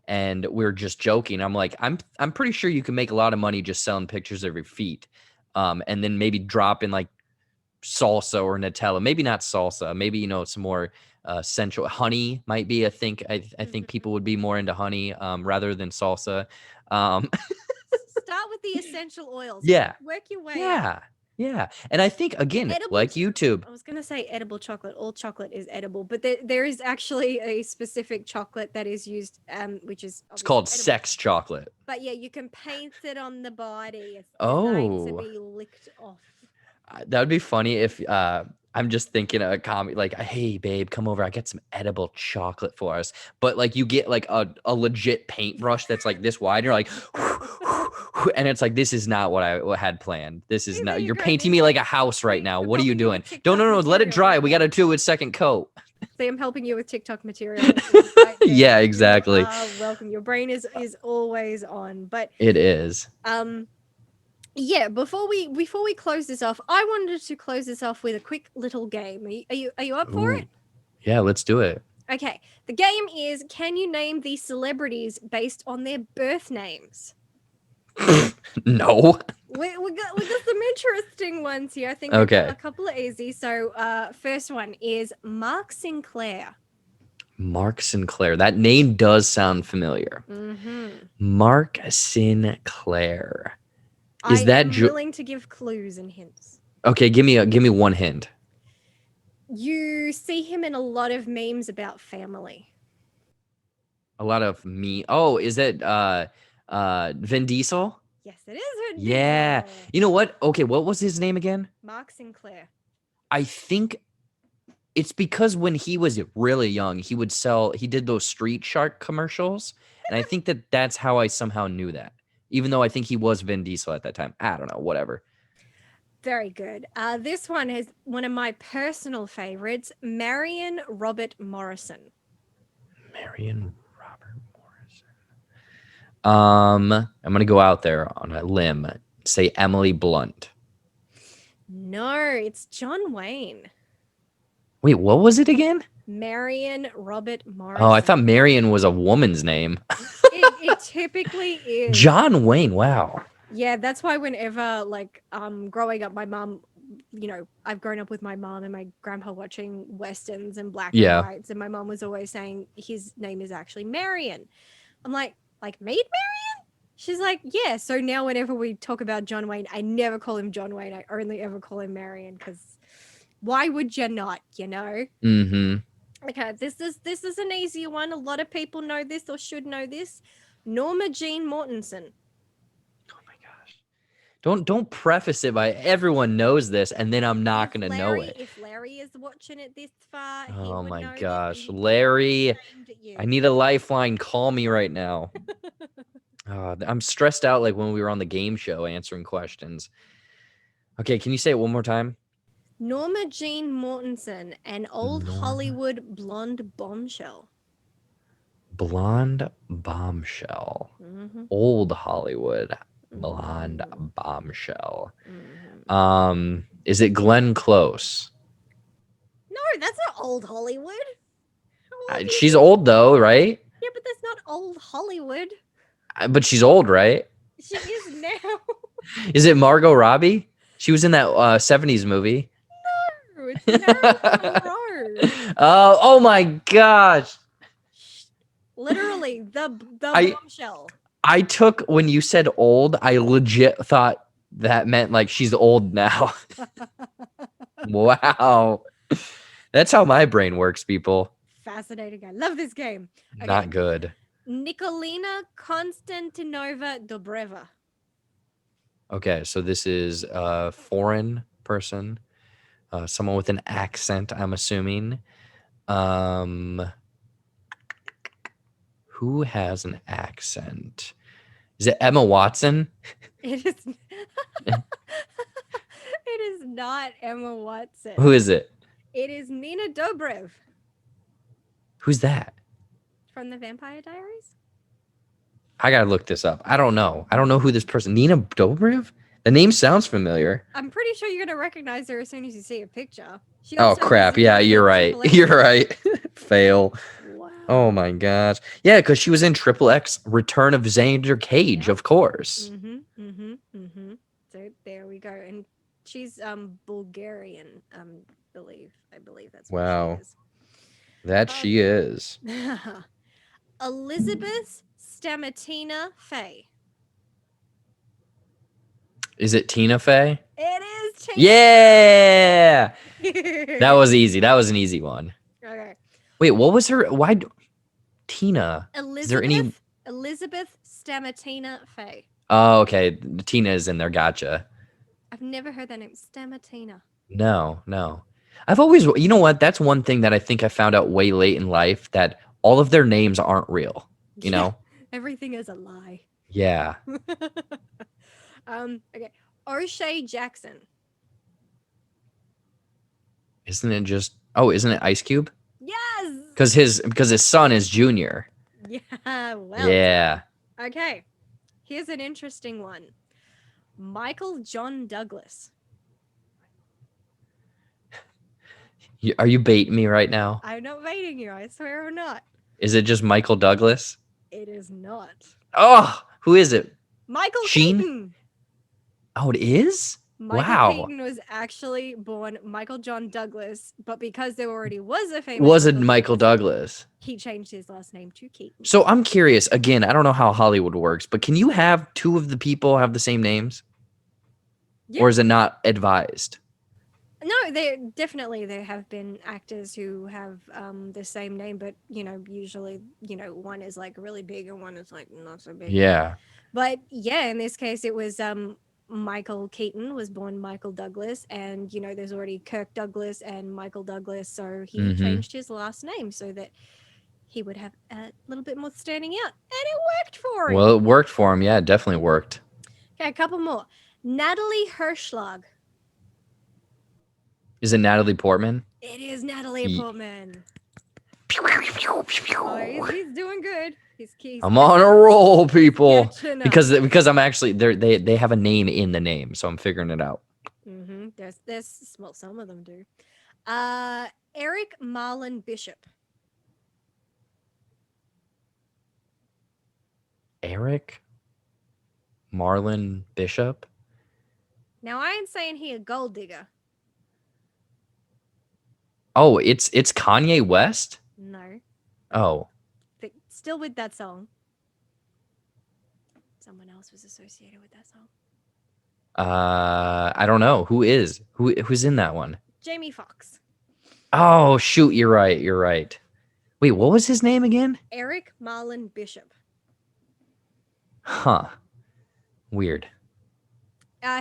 and we were just joking. I'm like, I'm pretty sure you can make a lot of money just selling pictures of your feet. And then maybe drop in like salsa or Nutella. Maybe not salsa. Maybe some more sensual honey might be. I think people would be more into honey rather than salsa. Um, start with the essential oils. yeah, Work your way up. yeah, yeah. And I think again, Edible. like YouTube, I was gonna say edible chocolate. All chocolate is edible, but there is actually a specific chocolate that is used, which is it's obviously called edible. sex chocolate. But yeah, you can paint it on the body. It's designed to Oh, be licked off. that would be funny if I'm just thinking a comic like, hey babe, come over. I got some edible chocolate for us. But like you get like a legit paintbrush that's like this wide. And you're like, and it's like this is not what I had planned. This is See, there not. you You're go. painting me like a house right See, now. I'm What are you helping you with doing? Don't TikTok no, let it material dry. right We got there. to do a second coat. See, I'm helping you with TikTok material right there. Yeah, You exactly. are welcome. Your brain is always on. But It is. um yeah, before we close this off, I wanted to close this off with a quick little game. Are you up for Ooh, it? yeah. Let's do it. Okay. The game is, can you name the celebrities based on their birth names? No. We got some interesting ones here. I think Okay. a couple of easy. So, first one is Mark Sinclair. Mark Sinclair. That name does sound familiar. Mm-hmm. Mark Sinclair. Is I that am willing to give clues and hints. okay? Give me one hint. You see him in a lot of memes about family. A lot of me. Oh, is it Vin Diesel? Yes, it is Vin Yeah. Diesel. You know what? Okay, what was his name again? Mark Sinclair. I think it's because when he was really young, he did those Street Shark commercials. And I think that's how I somehow knew that. Even though I think he was Vin Diesel at that time. I don't know, whatever. Very good. This one is one of my personal favorites, Marion Robert Morrison. Marion Robert Morrison. I'm gonna go out there on a limb. Say Emily Blunt. No, it's John Wayne. Wait, what was it again? Marion Robert Morrison. Oh, I thought Marion was a woman's name. it typically is. John Wayne, wow. Yeah, that's why whenever growing up, my mom, I've grown up with my mom and my grandpa watching westerns and black and whites, and my mom was always saying his name is actually Marion. I'm like Maid Marion? She's like, yeah. So now whenever we talk about John Wayne, I never call him John Wayne. I only ever call him Marion, because why would you not, Mm-hmm. Okay, this is an easy one. A lot of people know this or should know this. Norma Jean Mortensen. Oh my gosh. Don't preface it by everyone knows this and then I'm not gonna know it. If Larry is watching it this far, he Oh would my know gosh. that Larry, aimed at you. I need a lifeline. Call me right now. I'm stressed out like when we were on the game show answering questions. Okay, can you say it one more time? Norma Jean Mortensen, an old Norma. Hollywood blonde bombshell. Blonde bombshell. Mm-hmm. Old Hollywood blonde bombshell. Mm-hmm. Is it Glenn Close? No, that's not old Hollywood. She's old though, right? Yeah, but that's not old Hollywood. But she's old, right? She is now. Is it Margot Robbie? She was in that 70s movie. No, it's Marilyn Monroe. Oh my gosh. Literally, the bombshell. I took, when you said old, I legit thought that meant like she's old now. Wow. That's how my brain works, people. Fascinating. I love this game. Okay. Not good. Nikolina Konstantinova Dobreva. Okay, so this is a foreign person, someone with an accent, I'm assuming. Who has an accent? Is it Emma Watson? It is. It is not Emma Watson. Who is it? It is Nina Dobrev. Who's that? From the Vampire Diaries? I gotta look this up. I don't know. I don't know who this person. Nina Dobrev? The name sounds familiar. I'm pretty sure you're gonna recognize her as soon as you see a picture. Oh crap! Yeah, you're right. You're right. Fail. Wow. Oh my gosh. Yeah, because she was in Triple X Return of Xander Cage, of course. So there we go. And she's Bulgarian, I believe that's what she is. That she is. Elizabeth Stamatina Fey. Is it Tina Fey? It is Tina. Yeah. That was easy. That was an easy one. Okay. Wait, what was her? Why? Tina. Elizabeth, is there any? Elizabeth Stamatina Fey. Oh, okay. Tina is in there. Gotcha. I've never heard that name. Stamatina. No. I've always, you know what? That's one thing that I think I found out way late in life, that all of their names aren't real. You know? Everything is a lie. Yeah. Okay. O'Shea Jackson. Isn't it just? Oh, isn't it Ice Cube? Yes. Because his son is Junior. Yeah. Well. Yeah. Okay. Here's an interesting one. Michael John Douglas. Are you baiting me right now? I'm not baiting you. I swear I'm not. Is it just Michael Douglas? It is not. Oh, who is it? Michael Sheen? Keaton. Oh, it is? Michael Wow. Keaton was actually born Michael John Douglas, but because there already was a famous Was it Michael Michael Douglas, Douglas? he changed his last name to Keaton. So I'm curious, again, I don't know how Hollywood works, but can you have two of the people have the same names? Yeah. Or is it not advised? No, there have been actors who have the same name, but usually one is like really big and one is like not so big. Yeah. But yeah, in this case, it was Michael Keaton was born Michael Douglas, and there's already Kirk Douglas and Michael Douglas, so he Mm-hmm. changed his last name so that he would have a little bit more standing out, and it worked for him. Well, it worked for him. Yeah, it definitely worked. Okay, a couple more. Natalie Hirschlag. Is it Natalie Portman? It is Natalie Ye- Portman. Oh, he's doing good. He's I'm on a roll, people. catching up. Because I'm actually they have a name in the name, so I'm figuring it out. There's well, some of them do. Eric Marlon Bishop. Eric Marlon Bishop? Now I ain't saying he a gold digger. Oh, it's Kanye West? No, Oh. still with that song. Someone else was associated with that song. I don't know. Who's in that one? Jamie Foxx. Oh, shoot, you're right. You're right. Wait, what was his name again? Eric Marlon Bishop. Huh. Weird.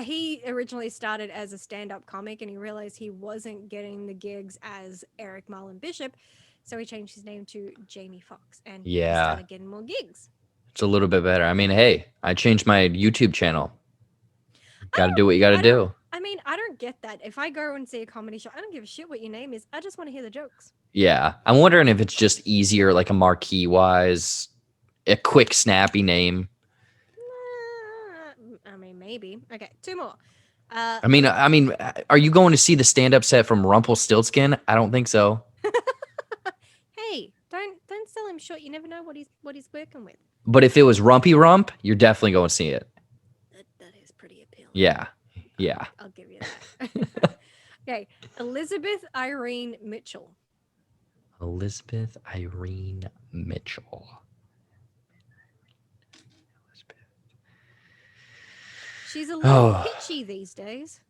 He originally started as a stand-up comic, and he realized he wasn't getting the gigs as Eric Marlon Bishop, so he changed his name to Jamie Foxx, and he started getting more gigs. It's a little bit better. I mean, hey, I changed my YouTube channel. Got to do what you got to do. I mean, I don't get that. If I go and see a comedy show, I don't give a shit what your name is. I just want to hear the jokes. Yeah. I'm wondering if it's just easier, like a marquee-wise, a quick, snappy name. I mean, maybe. Okay, two more. I mean, are you going to see the stand-up set from Rumpelstiltskin? I don't think so. Hey, don't sell him short. You never know what he's working with. But if it was Rumpy Rump, you're definitely going to see it. That is pretty appealing. Yeah. I'll give you that. Okay, Elizabeth Irene Mitchell. Elizabeth Irene Mitchell. She's a little pitchy these days.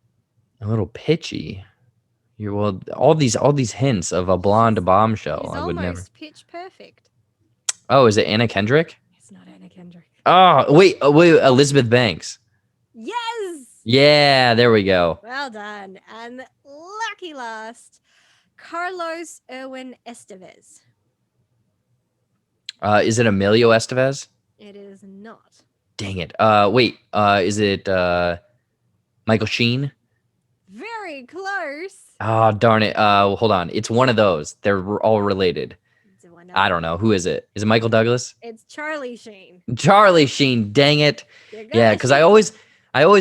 A little pitchy. All these hints of a blonde bombshell. She's I would never. almost pitch perfect. Oh, is it Anna Kendrick? It's not Anna Kendrick. Oh, wait, Elizabeth Banks. Yes. Yeah, there we go. Well done. And lucky last, Carlos Erwin Estevez. Is it Emilio Estevez? It is not. Dang it. Wait, is it Michael Sheen? Very close. Oh, darn it. Hold on. It's one of those. They're all related. I don't know. Who is it? Is it Michael Douglas? It's Charlie Sheen. Charlie Sheen. Dang it. Yeah, because I always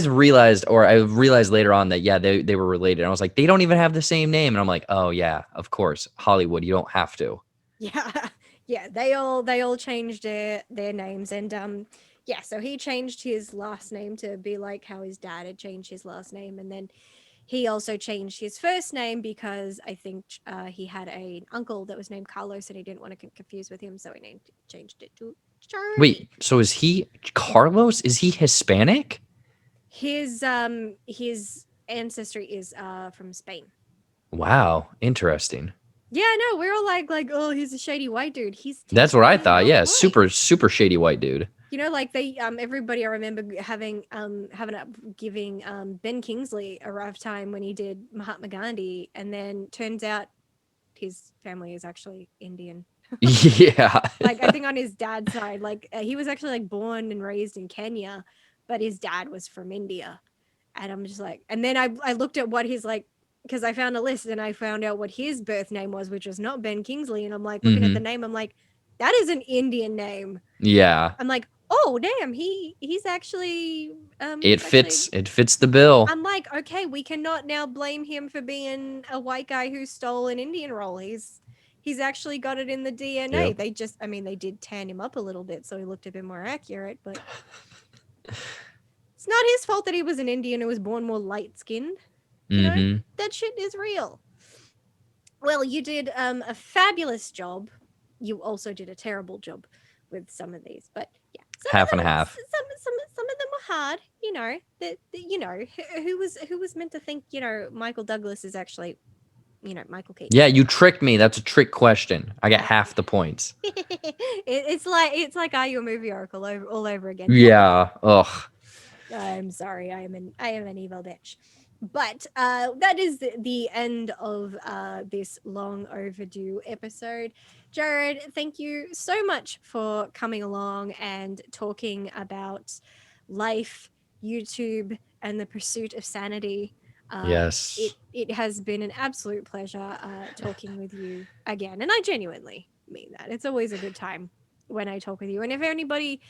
realized, or I realized later on that, yeah, they were related. I was like, they don't even have the same name. And I'm like, oh, yeah, of course. Hollywood, you don't have to. Yeah. Yeah, they all changed their names. And yeah, so he changed his last name to be like how his dad had changed his last name. And then he also changed his first name because I think he had an uncle that was named Carlos and he didn't want to get confused with him. So he changed it to Charlie. Wait, so is he Carlos? Is he Hispanic? His ancestry is from Spain. Wow, interesting. Yeah, no, we're all like, oh, he's a shady white dude. That's what I thought. Yeah, white. super shady white dude. You know, like they everybody I remember giving Ben Kingsley a rough time when he did Mahatma Gandhi, and then turns out his family is actually Indian. Yeah. Like I think on his dad's side, like he was actually like born and raised in Kenya, but his dad was from India. And I'm just like, and then I looked at what his like, because I found a list and I found out what his birth name was, which was not Ben Kingsley. And I'm like, looking at the name, I'm like, that is an Indian name. Yeah. I'm like, oh damn, he's actually it fits the bill. I'm like, okay, we cannot now blame him for being a white guy who stole an Indian role. He's actually got it in the DNA. Yep. They did tan him up a little bit so he looked a bit more accurate, but It's not his fault that he was an Indian who was born more light skinned. You know, Mm-hmm. that shit is real. Well, you did a fabulous job. You also did a terrible job with some of these, but yeah, some of Half them, and half. some of them were hard. You know that you know who was meant to think Michael Douglas is actually Michael Keaton. Yeah, you tricked me. That's a trick question. I get half the points. It's like Are You a Movie Oracle all over again. Yeah. Ugh. I'm sorry, I am an evil bitch. But that is the end of this long overdue episode. Jared, thank you so much for coming along and talking about life, YouTube, and the pursuit of sanity. Yes. It has been an absolute pleasure talking with you again, and I genuinely mean that. It's always a good time when I talk with you. And if anybody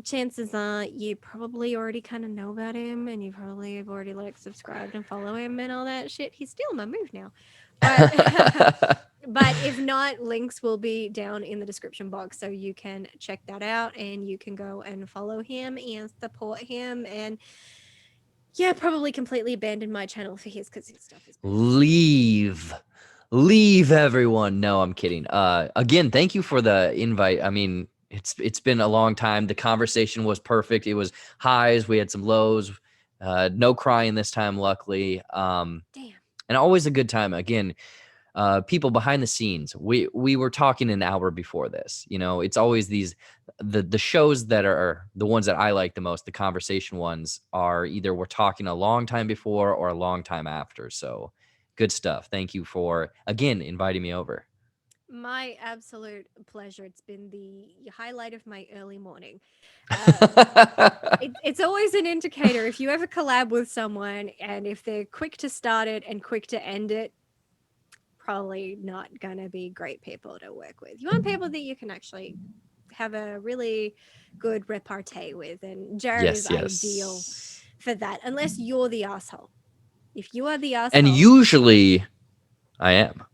chances are you probably already kind of know about him and you probably have already like subscribed and follow him and all that shit. He's stealing my move now. But but if not, links will be down in the description box so you can check that out and you can go and follow him and support him and yeah, probably completely abandon my channel for his because his stuff is better. Leave. Leave everyone. No, I'm kidding. Again, thank you for the invite. I mean, it's been a long time. The conversation was perfect. It was highs, we had some lows. No crying this time, luckily. Damn. And always a good time. Again, people behind the scenes. We were talking an hour before this. It's always these the shows that are the ones that I like the most. The conversation ones are either we're talking a long time before or a long time after. So good stuff. Thank you for again inviting me over. My absolute pleasure. It's been the highlight of my early morning. Um, it's always an indicator if you ever collab with someone and if they're quick to start it and quick to end it, probably not gonna be great people to work with. You want people that you can actually have a really good repartee with, and Jared is Yes, ideal yes. for that, unless you're the asshole. If you are the And asshole, usually I am.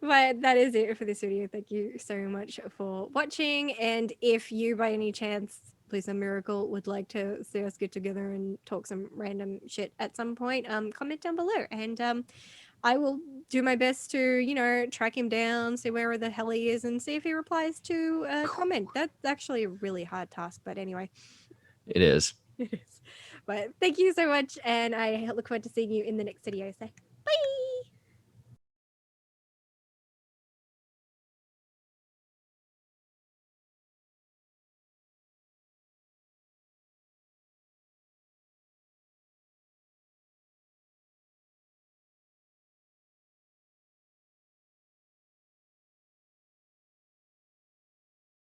but that is it for this video. Thank you so much for watching. And if you, by any chance, please some miracle, would like to see us get together and talk some random shit at some point, comment down below, and I will do my best to track him down, see where the hell he is, and see if he replies to a comment. That's actually a really hard task, but anyway, It is. it is. But thank you so much, and I look forward to seeing you in the next video. So.